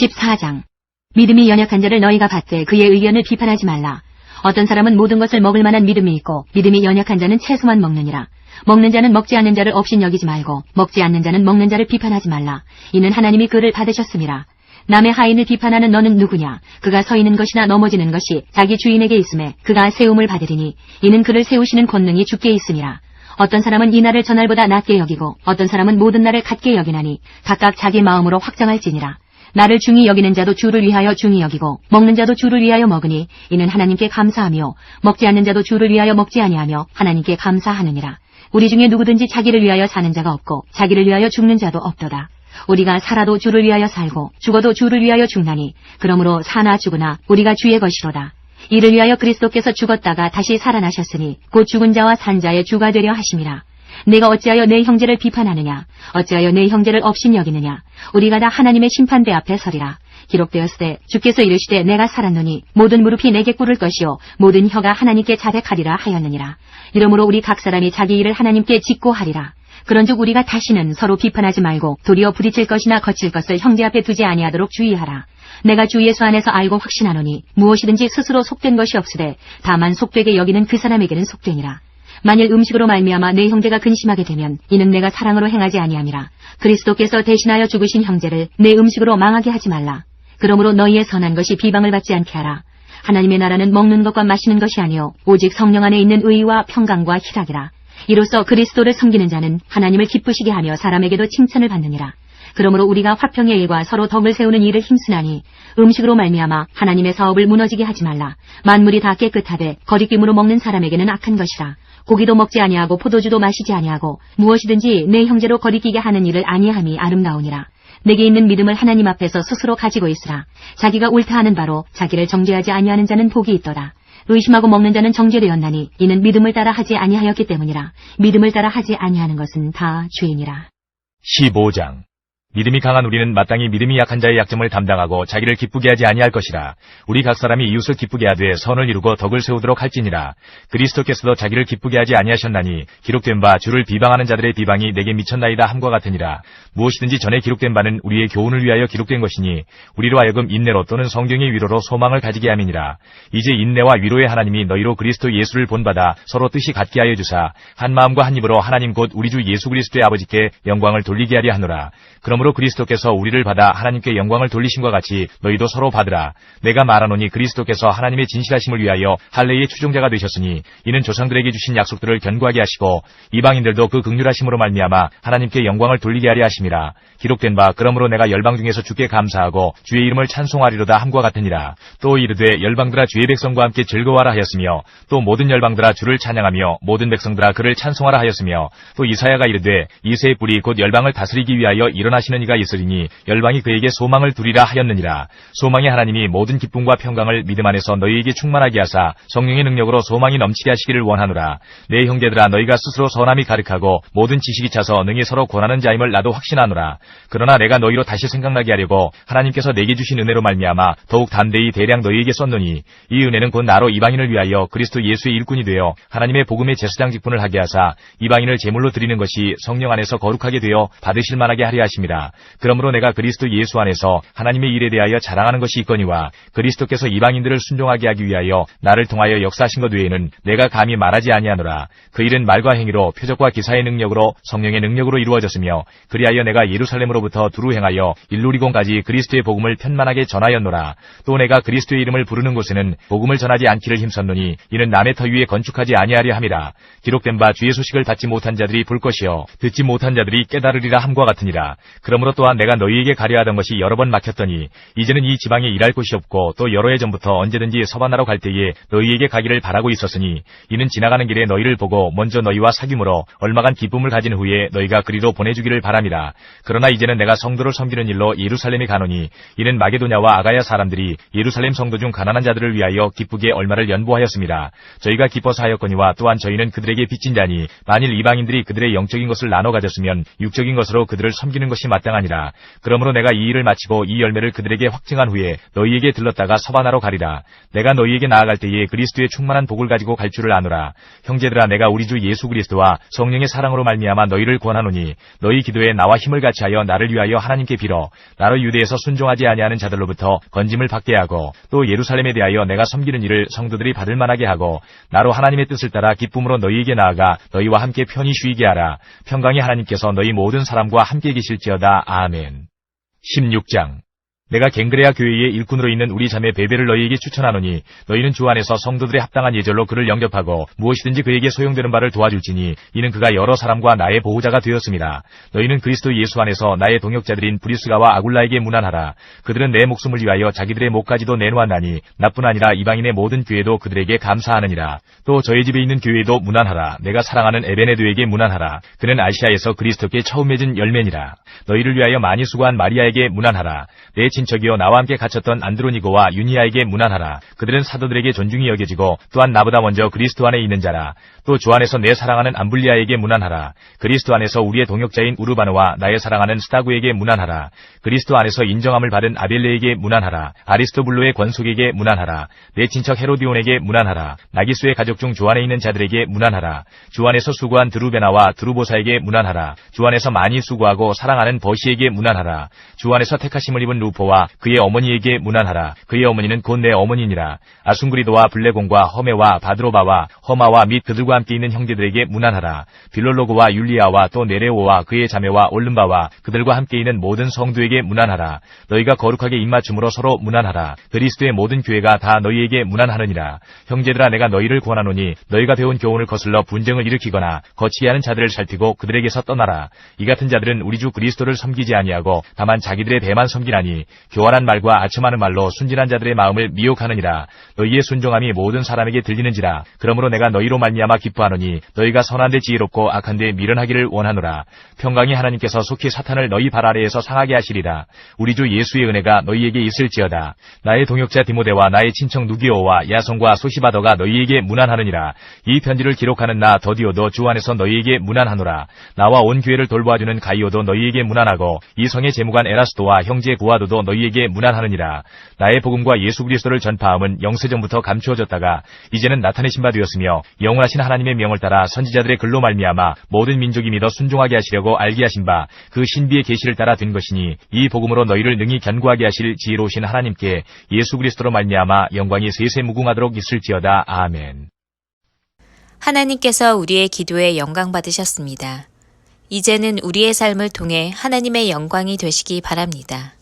D: 14장. 믿음이 연약한 자를 너희가 받되 그의 의견을 비판하지 말라. 어떤 사람은 모든 것을 먹을 만한 믿음이 있고 믿음이 연약한 자는 채소만 먹느니라. 먹는 자는 먹지 않는 자를 업신여기지 말고 먹지 않는 자는 먹는 자를 비판하지 말라. 이는 하나님이 그를 받으셨음이라. 남의 하인을 비판하는 너는 누구냐? 그가 서 있는 것이나 넘어지는 것이 자기 주인에게 있음에 그가 세움을 받으리니 이는 그를 세우시는 권능이 주께 있음이라. 어떤 사람은 이 날을 저날보다 낮게 여기고 어떤 사람은 모든 날을 같게 여기나니 각각 자기 마음으로 확정할지니라. 나를 중히 여기는 자도 주를 위하여 중히 여기고 먹는 자도 주를 위하여 먹으니 이는 하나님께 감사하며 먹지 않는 자도 주를 위하여 먹지 아니하며 하나님께 감사하느니라. 우리 중에 누구든지 자기를 위하여 사는 자가 없고 자기를 위하여 죽는 자도 없도다. 우리가 살아도 주를 위하여 살고 죽어도 주를 위하여 죽나니 그러므로 사나 죽으나 우리가 주의 것이로다. 이를 위하여 그리스도께서 죽었다가 다시 살아나셨으니 곧 죽은 자와 산 자의 주가 되려 하심이라. 내가 어찌하여 내 형제를 비판하느냐? 어찌하여 내 형제를 업신여기느냐? 우리가 다 하나님의 심판대 앞에 서리라. 기록되었으되 주께서 이르시되 내가 살았노니 모든 무릎이 내게 꿇을 것이요 모든 혀가 하나님께 자백하리라 하였느니라. 이러므로 우리 각 사람이 자기 일을 하나님께 짓고 하리라. 그런즉 우리가 다시는 서로 비판하지 말고 도리어 부딪힐 것이나 거칠 것을 형제 앞에 두지 아니하도록 주의하라. 내가 주 예수 안에서 알고 확신하노니 무엇이든지 스스로 속된 것이 없으되 다만 속되게 여기는 그 사람에게는 속되니라. 만일 음식으로 말미암아 내 형제가 근심하게 되면 이는 내가 사랑으로 행하지 아니함이라. 그리스도께서 대신하여 죽으신 형제를 내 음식으로 망하게 하지 말라. 그러므로 너희의 선한 것이 비방을 받지 않게 하라. 하나님의 나라는 먹는 것과 마시는 것이 아니요 오직 성령 안에 있는 의와 평강과 희락이라. 이로써 그리스도를 섬기는 자는 하나님을 기쁘시게 하며 사람에게도 칭찬을 받느니라. 그러므로 우리가 화평의 일과 서로 덕을 세우는 일을 힘쓰나니 음식으로 말미암아 하나님의 사업을 무너지게 하지 말라. 만물이 다 깨끗하되 거리낌으로 먹는 사람에게는 악한 것이라. 고기도 먹지 아니하고 포도주도 마시지 아니하고 무엇이든지 내 형제로 거리끼게 하는 일을 아니함이 아름다우니라. 내게 있는 믿음을 하나님 앞에서 스스로 가지고 있으라. 자기가 옳다 하는 바로 자기를 정죄하지 아니하는 자는 복이 있도다. 의심하고 먹는 자는 정죄되었나니 이는 믿음을 따라 하지 아니하였기 때문이라. 믿음을 따라 하지 아니하는 것은 다 죄이니라.
E: 15장. 믿음이 강한 우리는 마땅히 믿음이 약한 자의 약점을 담당하고 자기를 기쁘게 하지 아니할 것이라. 우리 각 사람이 이웃을 기쁘게 하되 선을 이루고 덕을 세우도록 할지니라. 그리스도께서도 자기를 기쁘게 하지 아니하셨나니 기록된 바 주를 비방하는 자들의 비방이 내게 미쳤나이다 함과 같으니라. 무엇이든지 전에 기록된 바는 우리의 교훈을 위하여 기록된 것이니 우리로 하여금 인내로 또는 성경의 위로로 소망을 가지게 함이니라. 이제 인내와 위로의 하나님이 너희로 그리스도 예수를 본받아 서로 뜻이 같게 하여 주사 한 마음과 한 입으로 하나님 곧 우리 주 예수 그리스도의 아버지께 영광을 돌리게 하려 하노라. 그러므로 그리스도께서 우리를 받아 하나님께 영광을 돌리심과 같이 너희도 서로 받으라. 내가 말하노니 그리스도께서 하나님의 진실하심을 위하여 할례의 추종자가 되셨으니 이는 조상들에게 주신 약속들을 견고하게 하시고 이방인들도 그 긍휼하심으로 말미암아 하나님께 영광을 돌리게 하려 하심이라. 기록된 바 그러므로 내가 열방 중에서 주께 감사하고 주의 이름을 찬송하리로다 함과 같으니라. 또 이르되 열방들아 주의 백성과 함께 즐거워하라 하였으며 또 모든 열방들아 주를 찬양하며 모든 백성들아 그를 찬송하라 하였으며 또 이사야가 이르되 이새의 뿔이 곧 열방을 다스리기 위하여 일어나시는 이가 있으리니 열방이 그에게 소망을 두리라 하였느니라. 소망의 하나님이 모든 기쁨과 평강을 믿음 안에서 너희에게 충만하게 하사 성령의 능력으로 소망이 넘치게 하시기를 원하노라. 내 형제들아 너희가 스스로 선함이 가득하고 모든 지식이 차서 능히 서로 권하는 자임을 나도 확신하노라. 그러나 내가 너희로 다시 생각나게 하려고 하나님께서 내게 주신 은혜로 말미암아 더욱 담대히 대량 너희에게 썼노니 이 은혜는 곧 나로 이방인을 위하여 그리스도 예수의 일꾼이 되어 하나님의 복음의 제사장 직분을 하게 하사 이방인을 제물로 드리는 것이 성령 안에서 거룩하게 되어 받으실 만하게 하려 하심이라. 그러므로 내가 그리스도 예수 안에서 하나님의 일에 대하여 자랑하는 것이 있거니와 그리스도께서 이방인들을 순종하게 하기 위하여 나를 통하여 역사하신 것 외에는 내가 감히 말하지 아니하노라. 그 일은 말과 행위로 표적과 기사의 능력으로 성령의 능력으로 이루어졌으며 그리하여 내가 예루살렘으로부터 두루 행하여 일루리곤까지 그리스도의 복음을 편만하게 전하였노라. 또 내가 그리스도의 이름을 부르는 곳에는 복음을 전하지 않기를 힘썼노니 이는 남의 터 위에 건축하지 아니하려 함이라. 기록된 바 주의 소식을 받지 못한 자들이 볼 것이요 듣지 못한 자들이 깨달으리라 함과 같으니라. 그러므로 또한 내가 너희에게 가려 하던 것이 여러 번 막혔더니 이제는 이 지방에 일할 곳이 없고 또 여러 해 전부터 언제든지 서바나로 갈 때에 너희에게 가기를 바라고 있었으니 이는 지나가는 길에 너희를 보고 먼저 너희와 사귐으로 얼마간 기쁨을 가진 후에 너희가 그리로 보내주기를 바람이라. 그러나 이제는 내가 성도를 섬기는 일로 예루살렘에 가노니 이는 마게도냐와 아가야 사람들이 예루살렘 성도 중 가난한 자들을 위하여 기쁘게 얼마를 연보하였습니다. 저희가 기뻐서 하였거니와 또한 저희는 그들에게 빚진 자니 만일 이방인들이 그들의 영적인 것을 나눠 가졌으면 육적인 것으로 그들을 섬기는 것이 마땅하니라. 그러므로 내가 이 일을 마치고 이 열매를 그들에게 확증한 후에 너희에게 들렀다가 서바나로 가리라. 내가 너희에게 나아갈 때에 그리스도의 충만한 복을 가지고 갈 줄을 아노라. 형제들아, 내가 우리 주 예수 그리스도와 성령의 사랑으로 말미암아 너희를 권하노니 너희 기도에 나와 힘을 같이하여 나를 위하여 하나님께 빌어 나로 유대에서 순종하지 아니하는 자들로부터 건짐을 받게 하고 또 예루살렘에 대하여 내가 섬기는 일을 성도들이 받을 만하게 하고 나로 하나님의 뜻을 따라 기쁨으로 너희에게 나아가 너희와 함께 편히 쉬게 하라. 평강의 하나님께서 너희 모든 사람과 함께 계실지어다. 아멘. 16장. 내가 갱그레아 교회의 일꾼으로 있는 우리 자매 베베를 너희에게 추천하노니 너희는 주 안에서 성도들의 합당한 예절로 그를 영접하고 무엇이든지 그에게 소용되는 바를 도와줄지니 이는 그가 여러 사람과 나의 보호자가 되었습니다. 너희는 그리스도 예수 안에서 나의 동역자들인 브리스가와 아굴라에게 문안하라. 그들은 내 목숨을 위하여 자기들의 목까지도 내놓았나니 나뿐 아니라 이방인의 모든 교회도 그들에게 감사하느니라. 또 저희 집에 있는 교회도 문안하라. 내가 사랑하는 에베네도에게 문안하라. 그는 아시아에서 그리스도께 처음 맺은 열매니라. 너희를 위하여 많이 수고한 마리아에게 문안하라. 내 친척이요 나와 함께 갇혔던 안드로니고와 유니아에게 문안하라. 그들은 사도들에게 존중이 여겨지고 또한 나보다 먼저 그리스도 안에 있는 자라. 또 주 안에서 내 사랑하는 암블리아에게 문안하라. 그리스도 안에서 우리의 동역자인 우르바노와 나의 사랑하는 스타구에게 문안하라. 그리스도 안에서 인정함을 받은 아벨레에게 문안하라. 아리스토블로의 권속에게 문안하라. 내 친척 헤로디온에게 문안하라. 나기수의 가족 중 주 안에 있는 자들에게 문안하라. 주 안에서 수고한 드루베나와 드루보사에게 문안하라. 주 안에서 많이 수고하고 사랑하는 버시에게 문안하라. 주 안에서 택하심을 입은 루포와 그의 어머니에게 문안하라. 그의 어머니는 곧 내 어머니니라. 아순그리도와 블레곤과 허메와 바드로바와 허마와 및 그들과 함께 있는 형제들에게 문안하라. 빌롤로고와 율리아와 또 네레오와 그의 자매와 올름바와 그들과 함께 있는 모든 성도에게 문안하라. 너희가 거룩하게 입맞춤으로 서로 문안하라. 그리스도의 모든 교회가 다 너희에게 문안하느니라. 형제들아, 내가 너희를 권하노니 너희가 배운 교훈을 거슬러 분쟁을 일으키거나 거치게 하는 자들을 살피고 그들에게서 떠나라. 이 같은 자들은 우리 주 그리스도를 섬기지 아니하고 다만 자기들의 대만 섬기나니 교활한 말과 아첨하는 말로 순진한 자들의 마음을 미혹하느니라. 너희의 순종함이 모든 사람에게 들리는지라. 그러므로 내가 너희로 말미암아 기뻐하노니 너희가 선한데 지혜롭고 악한데 미련하기를 원하노라. 평강의 하나님께서 속히 사탄을 너희 발 아래에서 상하게 하시리라. 우리 주 예수의 은혜가 너희에게 있을지어다. 나의 동역자 디모데와 나의 친척 누기오와 야손과 소시바더가 너희에게 문안하느니라. 이 편지를 기록하는 나 더디오도 주 안에서 너희에게 문안하노라. 나와 온 교회를 돌보아주는 가이오도 너희에게 문안하고 이 성의 제무관 에라스도와 형제 구아도도 너희에게 문안하느니라. 나의 복음과 예수 그리스도를 전파함은 영세전부터 감추어졌다가 이제는 나타내신 바 되었으며 영원하신 하나님의 명을 따라 선지자들의 글로 말미암아 모든 민족이 믿어 순종하게 하시려고 알게 하신 바 그 신비의 계시를 따라 된 것이니 이 복음으로 너희를 능히 견고하게 하실 지혜로우신 하나님께 예수 그리스도로 말미암아 영광이 세세 무궁하도록 있을지어다. 아멘.
A: 하나님께서 우리의 기도에 영광 받으셨습니다. 이제는 우리의 삶을 통해 하나님의 영광이 되시기 바랍니다.